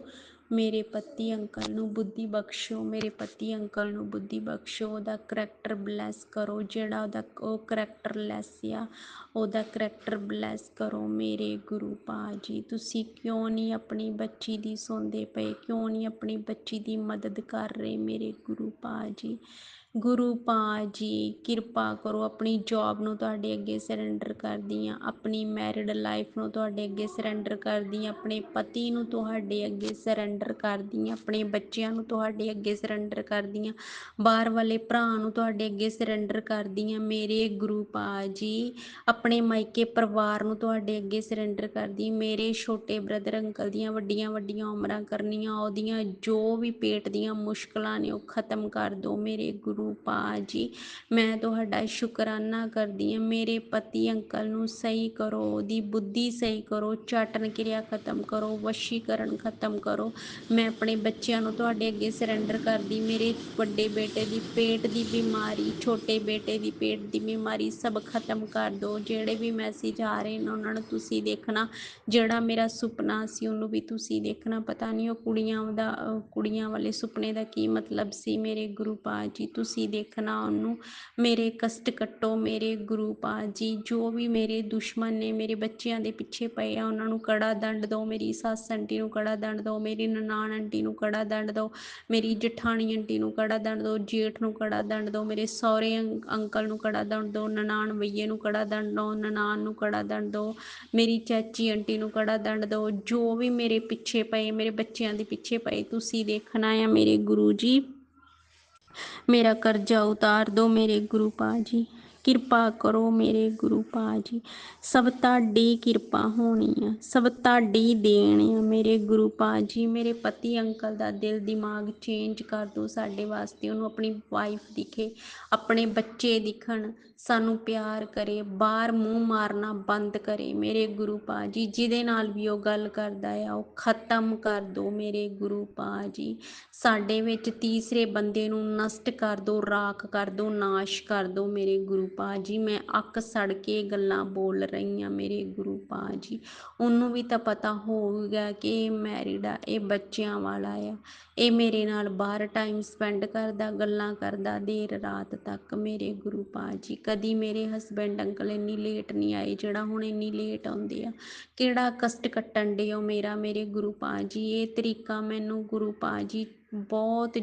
ਮੇਰੇ ਪਤੀ ਅੰਕਲ ਨੂੰ ਬੁੱਧੀ ਬਖਸ਼ੋ, ਮੇਰੇ ਪਤੀ ਅੰਕਲ ਨੂੰ ਬੁੱਧੀ ਬਖਸ਼ੋ। ਉਹਦਾ ਕਰੈਕਟਰ ਬਲੈਸ ਕਰੋ, ਜਿਹੜਾ ਉਹਦਾ ਉਹ ਕਰੈਕਟਰ ਲੈਸ ਆ, ਉਹਦਾ ਕਰੈਕਟਰ ਬਲੈਸ ਕਰੋ ਮੇਰੇ ਗੁਰੂ ਪਾ ਜੀ। ਤੁਸੀਂ ਕਿਉਂ ਨਹੀਂ ਆਪਣੀ ਬੱਚੀ ਦੀ ਸੁਣਦੇ ਪਏ, ਕਿਉਂ ਨਹੀਂ ਆਪਣੀ ਬੱਚੀ ਦੀ ਮਦਦ ਕਰ ਰਹੇ ਮੇਰੇ ਗੁਰੂ ਪਾ ਜੀ। ਗੁਰੂ ਪਾ ਜੀ ਕਿਰਪਾ ਕਰੋ। ਆਪਣੀ ਜੌਬ ਨੂੰ ਤੁਹਾਡੇ ਅੱਗੇ ਸਰੈਂਡਰ ਕਰਦੀ ਹਾਂ, ਆਪਣੀ ਮੈਰਿਡ ਲਾਈਫ ਨੂੰ ਤੁਹਾਡੇ ਅੱਗੇ ਸਰੈਂਡਰ ਕਰਦੀ ਹਾਂ, ਆਪਣੇ ਪਤੀ ਨੂੰ ਤੁਹਾਡੇ ਅੱਗੇ ਸਰੈਂਡਰ ਕਰਦੀ ਹਾਂ, ਆਪਣੇ ਬੱਚਿਆਂ ਨੂੰ ਤੁਹਾਡੇ ਅੱਗੇ ਸਰੈਂਡਰ ਕਰਦੀ ਹਾਂ, ਬਾਹਰ ਵਾਲੇ ਭਰਾ ਨੂੰ ਤੁਹਾਡੇ ਅੱਗੇ ਸਰੈਂਡਰ ਕਰਦੀ ਹਾਂ ਮੇਰੇ ਗੁਰੂ ਪਾ ਜੀ। ਆਪਣੇ ਮਾਇਕੇ ਪਰਿਵਾਰ ਨੂੰ ਤੁਹਾਡੇ ਅੱਗੇ ਸਰੈਂਡਰ ਕਰਦੀ, ਮੇਰੇ ਛੋਟੇ ਬ੍ਰਦਰ ਅੰਕਲ ਦੀਆਂ ਵੱਡੀਆਂ ਵੱਡੀਆਂ ਉਮਰਾਂ ਕਰਨੀਆਂ, ਉਹਦੀਆਂ ਜੋ ਵੀ ਪੇਟ ਦੀਆਂ ਮੁਸ਼ਕਲਾਂ ਨੇ ਉਹ ਖਤਮ ਕਰ ਦਿਓ ਮੇਰੇ ਗੁਰੂ ਪਾ ਜੀ। ਮੈਂ ਤੁਹਾਡਾ ਸ਼ੁਕਰਾਨਾ ਕਰਦੀ ਹਾਂ। ਮੇਰੇ ਪਤੀ ਅੰਕਲ ਨੂੰ ਸਹੀ ਕਰੋ, ਉਹਦੀ ਬੁੱਧੀ ਸਹੀ ਕਰੋ, ਚਾਟਨ ਕਿਰਿਆ ਖਤਮ ਕਰੋ, ਵਸ਼ੀਕਰਨ ਖਤਮ ਕਰੋ। ਮੈਂ ਆਪਣੇ ਬੱਚਿਆਂ ਨੂੰ ਤੁਹਾਡੇ ਅੱਗੇ ਸਰੈਂਡਰ ਕਰਦੀ, ਮੇਰੇ ਵੱਡੇ ਬੇਟੇ ਦੀ ਪੇਟ ਦੀ ਬਿਮਾਰੀ, ਛੋਟੇ ਬੇਟੇ ਦੀ ਪੇਟ ਦੀ ਬਿਮਾਰੀ ਸਭ ਖਤਮ ਕਰ ਦਿਓ। ਜਿਹੜੇ ਵੀ ਮੈਸੇਜ ਆ ਰਹੇ ਨੇ ਉਹਨਾਂ ਨੂੰ ਤੁਸੀਂ ਦੇਖਣਾ, ਜਿਹੜਾ ਮੇਰਾ ਸੁਪਨਾ ਸੀ ਉਹਨੂੰ ਵੀ ਤੁਸੀਂ ਦੇਖਣਾ। ਪਤਾ ਨਹੀਂ ਉਹ ਕੁੜੀਆਂ ਵਾਲੇ ਸੁਪਨੇ ਦਾ ਕੀ ਮਤਲਬ ਸੀ ਮੇਰੇ ਗੁਰੂ ਪਾ ਜੀ, ਤੁਸੀਂ ਦੇਖਣਾ ਉਹਨੂੰ। ਮੇਰੇ ਕਸ਼ਟ ਕੱਟੋ ਮੇਰੇ ਗੁਰੂ ਪਾ ਜੀ। ਜੋ ਵੀ ਮੇਰੇ ਦੁਸ਼ਮਣ ਨੇ ਮੇਰੇ ਬੱਚਿਆਂ ਦੇ ਪਿੱਛੇ ਪਏ ਆ ਉਹਨਾਂ ਨੂੰ ਕੜਾ ਦੰਡ ਦਿਓ, ਮੇਰੀ ਸੱਸ ਆਂਟੀ ਨੂੰ ਕੜਾ ਦੰਡ ਦਿਓ, ਮੇਰੀ ਨਨਾਣ ਆਂਟੀ ਨੂੰ ਕੜਾ ਦੰਡ ਦਿਓ, ਮੇਰੀ ਜਠਾਣੀ ਆਂਟੀ ਨੂੰ ਕੜਾ ਦੰਡ ਦਿਓ, ਜੇਠ ਨੂੰ ਕੜਾ ਦੰਡ ਦਿਓ, ਮੇਰੇ ਸਹੁਰੇ ਅੰਕਲ ਨੂੰ ਕੜਾ ਦੰਡ ਦਿਓ, ਨਨਾਣ ਭਈਏ ਨੂੰ ਕੜਾ ਦੰਡ ਦਿਓ, ਨਨਾਣ ਨੂੰ ਕੜਾ ਦੰਡ ਦਿਓ, ਮੇਰੀ ਚਾਚੀ ਆਂਟੀ ਨੂੰ ਕੜਾ ਦੰਡ ਦਿਓ। ਜੋ ਵੀ ਮੇਰੇ ਪਿੱਛੇ ਪਏ, ਮੇਰੇ ਬੱਚਿਆਂ ਦੇ ਪਿੱਛੇ ਪਏ, ਤੁਸੀਂ ਦੇਖਣਾ ਆ ਮੇਰੇ ਗੁਰੂ ਜੀ। ਮੇਰਾ ਕਰਜ਼ਾ ਉਤਾਰ ਦਿਓ ਮੇਰੇ ਗੁਰੂ ਪਾ ਜੀ, ਕਿਰਪਾ ਕਰੋ ਮੇਰੇ ਗੁਰੂ ਪਾ ਜੀ। ਸਭ ਤੁਹਾਡੀ ਕਿਰਪਾ ਹੋਣੀ ਆ, ਸਭ ਤੁਹਾਡੀ ਦੇਣ ਆ ਮੇਰੇ ਗੁਰੂ ਪਾ ਜੀ। ਮੇਰੇ ਪਤੀ ਅੰਕਲ ਦਾ ਦਿਲ ਦਿਮਾਗ ਚੇਂਜ ਕਰ ਦਿਓ ਸਾਡੇ ਵਾਸਤੇ, ਉਹਨੂੰ ਆਪਣੀ ਵਾਈਫ ਦਿਖੇ, ਆਪਣੇ ਬੱਚੇ ਦਿਖਣ, ਸਾਨੂੰ ਪਿਆਰ ਕਰੇ, ਬਾਹਰ ਮੂੰਹ ਮਾਰਨਾ ਬੰਦ ਕਰੇ ਮੇਰੇ ਗੁਰੂ ਪਾ ਜੀ। ਜਿਹਦੇ ਨਾਲ ਵੀ ਉਹ ਗੱਲ ਕਰਦਾ ਆ ਉਹ ਖਤਮ ਕਰ ਦਿਓ ਮੇਰੇ ਗੁਰੂ ਪਾ ਜੀ। ਸਾਡੇ ਵਿੱਚ ਤੀਸਰੇ ਬੰਦੇ ਨੂੰ ਨਸ਼ਟ ਕਰ ਦਿਓ, ਰਾਖ ਕਰ ਦਿਓ, ਨਾਸ਼ ਕਰ ਦਿਓ ਮੇਰੇ ਗੁਰੂ ਪਾ ਜੀ। ਮੈਂ ਅੱਕ ਸੜ ਕੇ ਗੱਲਾਂ ਬੋਲ ਰਹੀ ਹਾਂ ਮੇਰੇ ਗੁਰੂ ਪਾ ਜੀ। ਉਹਨੂੰ ਵੀ ਤਾਂ ਪਤਾ ਹੋਊਗਾ ਕਿ ਇਹ ਮੈਰਿਡ ਆ, ਇਹ ਬੱਚਿਆਂ ਵਾਲਾ ਆ, ਇਹ ਮੇਰੇ ਨਾਲ ਬਾਹਰ ਟਾਈਮ ਸਪੈਂਡ ਕਰਦਾ, ਗੱਲਾਂ ਕਰਦਾ ਦੇਰ ਰਾਤ ਤੱਕ ਮੇਰੇ ਗੁਰੂ ਪਾ ਜੀ। ਕਦੀ ਮੇਰੇ ਹਸਬੈਂਡ ਅੰਕਲ ਇੰਨੀ ਲੇਟ ਨਹੀਂ ਆਏ ਜਿਹੜਾ ਹੁਣ ਇੰਨੀ ਲੇਟ ਆਉਂਦੇ ਆ। ਕਿਹੜਾ ਕਸ਼ਟ ਕੱਟਣ ਡੇ ਹੋ ਮੇਰਾ ਮੇਰੇ ਗੁਰੂ ਪਾ ਜੀ। ਇਹ ਤਰੀਕਾ ਮੈਨੂੰ ਗੁਰੂ ਪਾ ਜੀ ਬਹੁਤ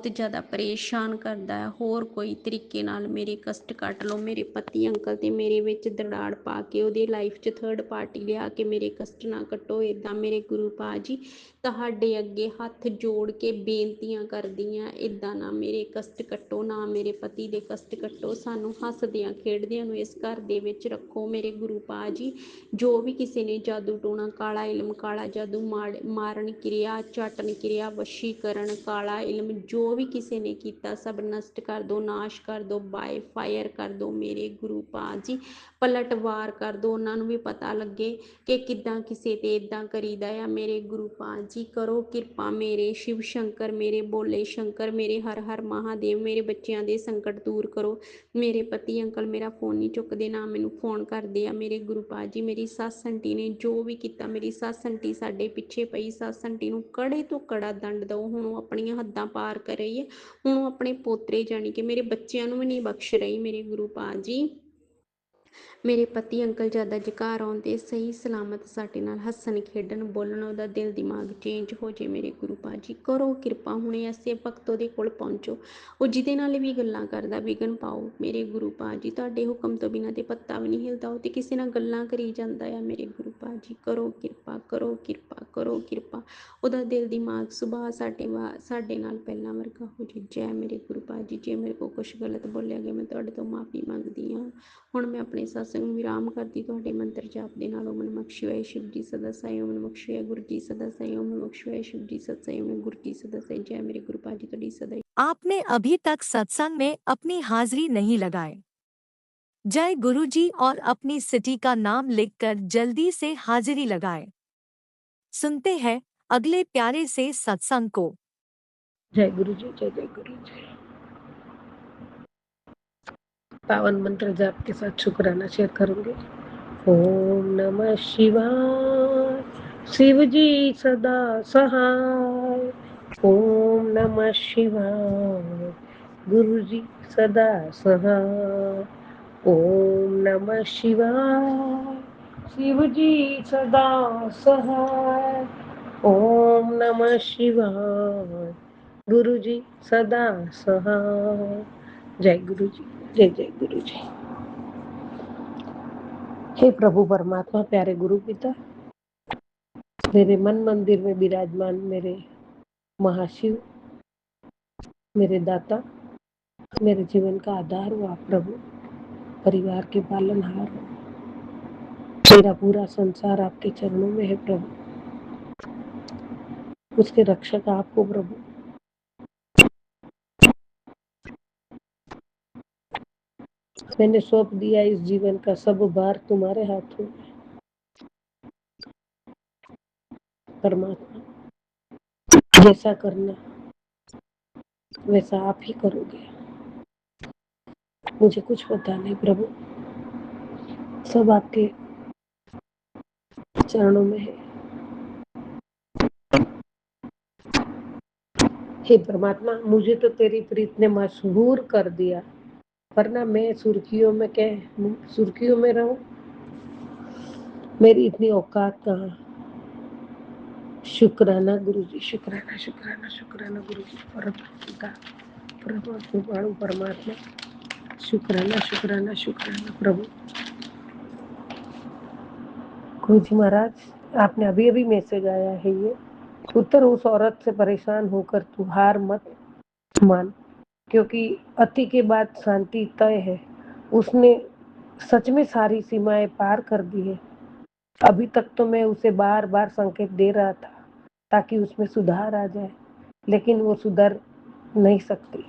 ਜ਼ਿਆਦਾ ਪਰੇਸ਼ਾਨ ਕਰਦਾ ਹੈ। ਹੋਰ ਕੋਈ ਤਰੀਕੇ ਨਾਲ ਮੇਰੇ ਕਸ਼ਟ ਕੱਟ ਲਓ। ਮੇਰੇ ਪਤੀ ਅੰਕਲ ਤੇ ਮੇਰੇ ਵਿੱਚ ਦਰਾੜ ਪਾ ਕੇ ਉਹਦੀ ਲਾਈਫ 'ਚ ਥਰਡ ਪਾਰਟੀ ਲਿਆ ਕੇ ਮੇਰੇ ਕਸ਼ਟ ਨਾ ਕੱਟੋ ਇੱਦਾਂ ਮੇਰੇ ਗੁਰੂ ਪਾ ਜੀ। ਤੁਹਾਡੇ ਅੱਗੇ ਹੱਥ ਜੋੜ ਕੇ ਬੇਨਤੀਆਂ ਕਰਦੀ ਹਾਂ, ਇੱਦਾਂ ਨਾ ਮੇਰੇ ਕਸ਼ਟ ਕੱਟੋ, ਨਾ ਮੇਰੇ ਪਤੀ ਦੇ ਕਸ਼ਟ ਕੱਟੋ। ਸਾਨੂੰ ਹੱਸਦਿਆਂ ਖੇਡਦਿਆਂ ਨੂੰ ਇਸ ਘਰ ਦੇ ਵਿੱਚ ਰੱਖੋ ਮੇਰੇ ਗੁਰੂ ਪਾ ਜੀ। ਜੋ ਵੀ ਕਿਸੇ ਨੇ ਜਾਦੂ ਟੋਣਾ, ਕਾਲਾ ਇਲਮ, ਕਾਲਾ ਜਾਦੂ, ਮਾਰਨ ਕਿਰਿਆ, ਚਾਟਨ ਕਿਰਿਆ, ਵਸ਼ੀਕਰਨ, ਕਾਲਾ ਇਲਮ ਜੋ ਵੀ ਕਿਸੇ ਨੇ ਕੀਤਾ ਸਭ ਨਸ਼ਟ ਕਰ ਦਿਓ, ਨਾਸ਼ ਕਰ ਦਿਓ, ਬਾਏ ਫਾਇਰ ਕਰ ਦਿਓ ਮੇਰੇ ਗੁਰੂ ਪਾ ਜੀ। ਪਲਟਵਾਰ ਕਰ ਦਿਓ, ਉਹਨਾਂ ਨੂੰ ਵੀ ਪਤਾ ਲੱਗੇ ਕਿ ਕਿੱਦਾਂ ਕਿਸੇ ਤੇ ਇੱਦਾਂ ਕਰੀਦਾ ਆ ਮੇਰੇ ਗੁਰੂ ਪਾ ਜੀ। ਕਰੋ ਕਿਰਪਾ ਮੇਰੇ ਸ਼ਿਵ ਸ਼ੰਕਰ, ਮੇਰੇ ਬੋਲੇ ਸ਼ੰਕਰ, ਮੇਰੇ ਹਰ ਹਰ ਮਹਾਦੇਵ, ਮੇਰੇ ਬੱਚਿਆਂ ਦੇ ਸੰਕਟ ਦੂਰ ਕਰੋ। ਮੇਰੇ ਪਤੀ ਅੰਕਲ ਮੇਰਾ ਫੋਨ ਨਹੀਂ ਚੁੱਕਦੇ, ਨਾ ਮੈਨੂੰ ਫੋਨ ਕਰਦੇ ਆ ਮੇਰੇ ਗੁਰੂ ਪਾ ਜੀ। ਮੇਰੀ ਸੱਸ ਆਂਟੀ ਨੇ ਜੋ ਵੀ ਕੀਤਾ, ਮੇਰੀ ਸੱਸ ਆਂਟੀ ਸਾਡੇ ਪਿੱਛੇ ਪਈ, ਸੱਸ ਆਂਟੀ ਨੂੰ ਕੜੇ ਤੋਂ ਕੜਾ ਦੰਡ ਦਿਓ। ਹੁਣ ਉਹ ਆਪਣੀਆਂ ਹੱਦਾਂ ਪਾਰ ਕਰ ਰਹੀ ਹੈ, ਹੁਣ ਉਹ ਆਪਣੇ ਪੋਤਰੇ ਜਾਣੀ ਕਿ ਮੇਰੇ ਬੱਚਿਆਂ ਨੂੰ ਵੀ ਨਹੀਂ ਬਖਸ਼ ਰਹੀ ਮੇਰੇ ਗੁਰੂ ਪਾ ਜੀ। ਮੇਰੇ ਪਤੀ ਅੰਕਲ ਜਦ ਅੱਜ ਘਰ ਆਉਂਦੇ ਸਹੀ ਸਲਾਮਤ ਸਾਡੇ ਨਾਲ ਹੱਸਣ ਖੇਡਣ ਬੋਲਣ, ਉਹਦਾ ਦਿਲ ਦਿਮਾਗ ਚੇਂਜ ਹੋ ਜੇ। ਮੇਰੇ ਗੁਰੂ ਪਾਜੀ ਕਰੋ ਕਿਰਪਾ, ਹੁਣੇ ਐਸੇ ਭਗਤ ਉਹਦੇ ਕੋਲ ਪਹੁੰਚੋ, ਉਹ ਜਿਹਦੇ ਨਾਲ ਵੀ ਗੱਲਾਂ ਕਰਦਾ ਵਿਗਨ ਪਾਓ। ਮੇਰੇ ਗੁਰੂ ਪਾਜੀ ਤੁਹਾਡੇ ਹੁਕਮ ਤੋਂ ਬਿਨਾਂ ਤੇ ਪੱਤਾ ਵੀ ਨਹੀਂ ਹਿਲਦਾ, ਉਹ ਤੇ ਕਿਸੇ ਨਾਲ ਗੱਲਾਂ ਕਰੀ ਜਾਂਦਾ ਆ। ਮੇਰੇ ਗੁਰੂ ਪਾਜੀ ਕਰੋ ਕਿਰਪਾ, ਕਰੋ ਕਿਰਪਾ, ਕਰੋ ਕਿਰਪਾ, ਉਹਦਾ ਦਿਲ ਦਿਮਾਗ ਸੁਭਾਅ ਸਾਡੇ ਨਾਲ ਪਹਿਲਾਂ ਵਰਗਾ ਹੋ ਜੇ। ਜੈ ਮੇਰੇ ਗੁਰੂ ਪਾਜੀ। ਜੇ ਮੇਰੇ ਕੋਲ ਕੁਛ ਗਲਤ ਬੋਲਿਆ ਗਿਆ ਮੈਂ ਤੁਹਾਡੇ ਤੋਂ ਮਾਫੀ ਮੰਗਦੀ ਹਾਂ। ਹੁਣ ਮੈਂ ਆਪਣੇ ਸਤਸੰਗ ਨੂੰ ਵਿਰਾਮ ਕਰਦੀ ਤੁਹਾਡੇ ਮੰਤਰ ਜਾਪ ਦੇ ਨਾਲ। ਓਮ ਨਮः शिवाय शिव जी सदा साई, ओम नमः शिवाय गुरु जी सदा साई, ओम नमः शिवाय शिव जी सदा साई, ओम नमः गुरु जी सदा साई। जय मेरे गुरु पाजी ਤੁਹਾਡੀ सदा। आपने अभी तक सत्संग में अपनी हाजिरी नहीं लगाए? जय गुरु जी और अपनी सिटी का नाम लिखकर जल्दी से हाजिरी लगाए। सुनते हैं अगले प्यारे से सत्संग को। जय गुरु जी, जय जय गुरु जी। पावन मंत्र जाप के साथ शुक्राना शेयर करूंगी। ओम नमः शिवाय, शिव जी सदा सहाय। ओम नमः शिवाय, गुरु जी सदा सहाय। ओम नमः शिवाय, शिव जी सदा सहाय। ओम नमः शिवाय, गुरु जी सदा सहाय। जय गुरु जी, जय जय गुरु जी। हे प्रभु परमात्मा, प्यारे गुरु पिता, मेरे मन मंदिर में विराजमान मेरे महाशिव, मेरे दाता, मेरे जीवन का आधार हो आप प्रभु, परिवार के पालनहार हो। मेरा पूरा संसार आपके चरणों में है प्रभु, उसके रक्षक आपको प्रभु। मैंने सौंप दिया इस जीवन का सब भार तुम्हारे हाथों में। परमात्मा, जैसा करना वैसा आप ही करोगे, मुझे कुछ पता नहीं प्रभु, सब आपके चरणों में है। हे परमात्मा, मुझे तो तेरी प्रीत ने मशहूर कर दिया, वरना मैं सुर्खियों में रहूं, मेरी इतनी औकात कहाँ। शुक्राना गुरु जी, शुक्राना शुक्राना शुक्राना गुरु जी, परम परमात्मा, शुक्राना शुक्राना शुक्राना प्रभु। गुरु जी महाराज, आपने अभी अभी मैसेज आया है ये, उत्तर उस औरत से परेशान होकर तू हार मत मान, क्योंकि अति के बाद शांति तय है। उसने सच में सारी सीमाएं पार कर दी है। अभी तक तो मैं उसे बार बार संकेत दे रहा था ताकि उसमें सुधार आ जाए, लेकिन वो सुधर नहीं सकती।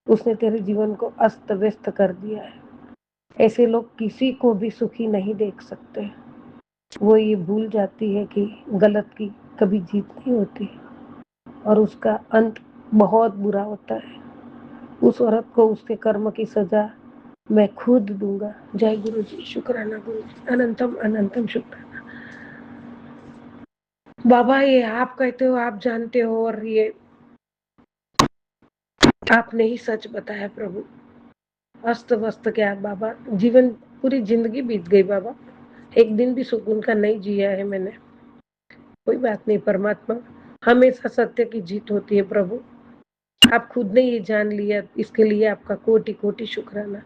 उसने तेरे जीवन को अस्त व्यस्त कर दिया है। ऐसे लोग किसी को भी सुखी नहीं देख सकते। वो ये भूल जाती है कि गलत की कभी जीत नहीं होती और उसका अंत बहुत बुरा होता है। उस औरत को उसके कर्म की सजा मैं खुद दूंगा। जय गुरु जी, शुक्राना गुरु जी, अनंतम अनंतम शुक्राना। बाबा, ये आप कहते हो, आप जानते हो, और ये आपने ही सच बताया प्रभु। अस्त व्यस्त क्या बाबा, जीवन पूरी जिंदगी बीत गई बाबा, एक दिन भी सुकून का नहीं जिया है मैंने। कोई बात नहीं परमात्मा, हमेशा सत्य की जीत होती है प्रभु। आप खुद ने ये जान लिया, इसके लिए आपका कोटि कोटि शुक्राना।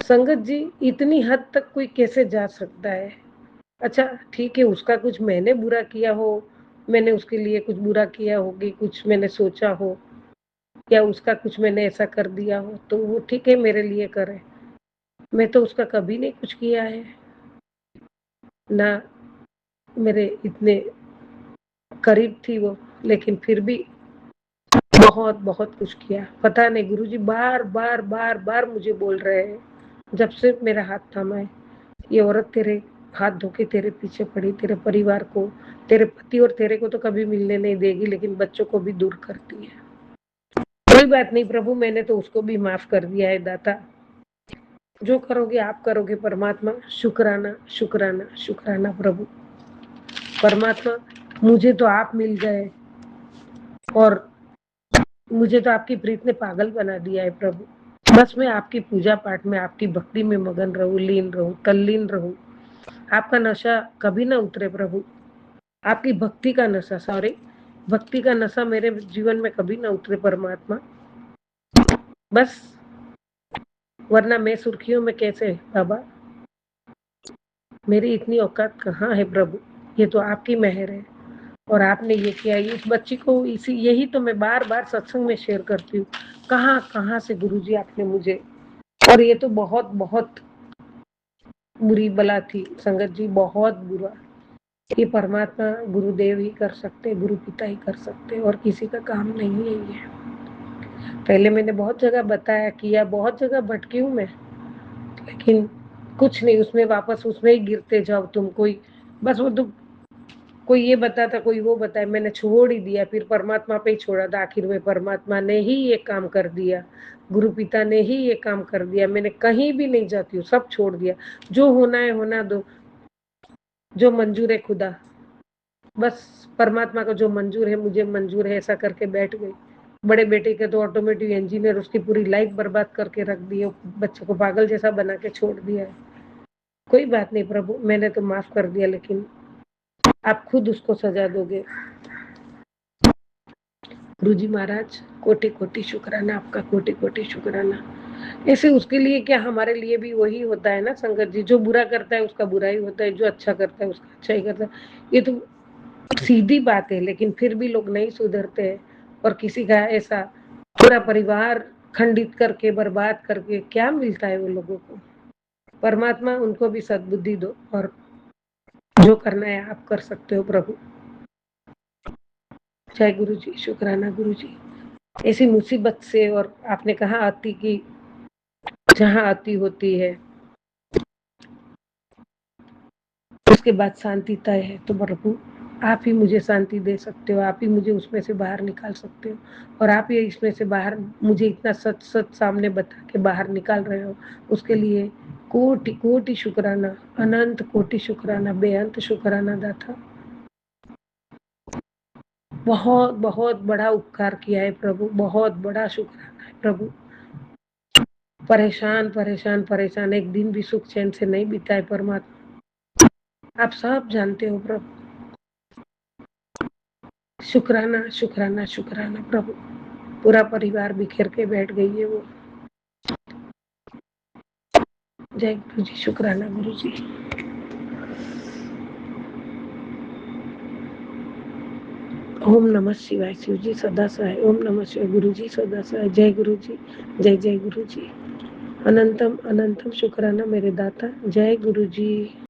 संगत जी, इतनी हद तक कोई कैसे जा सकता है? अच्छा ठीक है, उसका कुछ मैंने बुरा किया हो, मैंने उसके लिए कुछ बुरा किया होगी, कुछ मैंने सोचा हो, या उसका कुछ मैंने ऐसा कर दिया हो, तो वो ठीक है, मेरे लिए करे। मैं तो उसका कभी नहीं कुछ किया है, ना मेरे इतने करीब थी वो, लेकिन फिर भी बहुत बहुत कुछ किया। पता नहीं गुरुजी बार बार बार बार मुझे बोल रहे हैं, जब से मेरा हाथ थामा है, ये औरत तेरे हाथ धोके तेरे पीछे पड़ी, तेरे परिवार को, तेरे पति और तेरे को तो कभी मिलने नहीं देगी, लेकिन बच्चों को भी दूर करती है। कोई बात नहीं प्रभु, मैंने तो उसको भी माफ कर दिया है दाता। जो करोगे आप करोगे परमात्मा। शुक्राना शुक्राना शुक्राना प्रभु। परमात्मा, मुझे तो आप मिल गए और मुझे तो आपकी प्रीत ने पागल बना दिया है प्रभु। बस मैं आपकी पूजा पाठ में, आपकी भक्ति में मगन रहूं, लीन रहूं, तल्लीन रहूं। आपका नशा कभी ना उतरे प्रभु, आपकी भक्ति का नशा, भक्ति का नशा मेरे जीवन में कभी ना उतरे परमात्मा। बस वरना मैं सुर्खियों में कैसे बाबा, मेरी इतनी औकात कहाँ है प्रभु, ये तो आपकी मेहर है। और आपने ये किया, इस बच्ची को यही तो मैं बार बार सत्संग में शेयर करती हूँ, कहाँ से गुरुजी आपने मुझे, और ये तो बहुत बहुत बुरी बला थी संगत जी, बहुत बुरा। ये परमात्मा गुरुदेव ही कर सकते, गुरु पिता ही कर सकते, और किसी का काम नहीं है ये। पहले मैंने बहुत जगह बताया, किया, बहुत जगह भटकी हूँ मैं, लेकिन कुछ नहीं, उसमें वापस उसमें ही गिरते जाओ तुम। कोई बस वो तो कोई ये बताता, कोई वो बताए, मैंने छोड़ ही दिया, फिर परमात्मा पे ही छोड़ा था। आखिर में परमात्मा ने ही ये काम कर दिया, गुरु पिता ने ही ये काम कर दिया। मैंने कहीं भी नहीं जाती हूँ, सब छोड़ दिया, जो होना है होना दो, जो मंजूर है खुदा, बस परमात्मा को जो मंजूर है मुझे मंजूर है, ऐसा करके बैठ गई। बड़े बेटे के तो ऑटोमेटिक इंजीनियर, उसकी पूरी लाइफ बर्बाद करके रख दी है, बच्चे को पागल जैसा बना के छोड़ दिया है। कोई बात नहीं प्रभु, मैंने तो माफ कर दिया, लेकिन आप खुद उसको सजा दोगे। गुरुजी महाराज कोटि कोटि शुक्राना आपका, कोटि कोटि शुक्राना। ऐसे उसके लिए क्या, हमारे लिए भी वही होता है ना संगत जी, जो बुरा करता है उसका बुरा ही होता है, जो अच्छा करता है उसका अच्छा ही करता है। ये तो सीधी बात है, लेकिन फिर भी लोग नहीं सुधरते हैं, और किसी का ऐसा पूरा परिवार खंडित करके बर्बाद करके क्या मिलता है वो लोगों को। परमात्मा उनको भी सद्बुद्धि दो, और जो करना है आप कर सकते हो प्रभु। जय गुरु जी, शुक्राना गुरु जी। ऐसी मुसीबत से, और आपने कहा अति की जहाँ अति होती है उसके बाद शांति तय है, तो प्रभु आप ही मुझे शांति दे सकते हो, आप ही मुझे उसमें से बाहर निकाल सकते हो, और आप ही इसमें से बाहर मुझे इतना सच सच सामने बता के बाहर निकाल रहे हो, उसके लिए कोटि कोटि शुक्राना, अनंत कोटि शुक्राना, बेअंत शुक्राना दाता। बहुत बहुत बड़ा उपकार किया है प्रभु, बहुत बड़ा शुक्राना है प्रभु। परेशान परेशान परेशान, एक दिन भी सुख चैन से नहीं बिताए परमात्मा, आप सब जानते हो प्रभु। शुक्राना शुक्राना शुक्राना प्रभु। पूरा परिवार बिखर के बैठ गई है वो। जय गुरु जी, शुक्राना गुरु जी। ओम नमः शिवाय, शिव जी सदा सहाय। ओम नमः शिवाय, गुरु जी सदा सहाय। जय गुरु जी, जय जय गुरु जी। अनंतम अनंतम शुक्राना मेरे दाता। जय गुरु जी।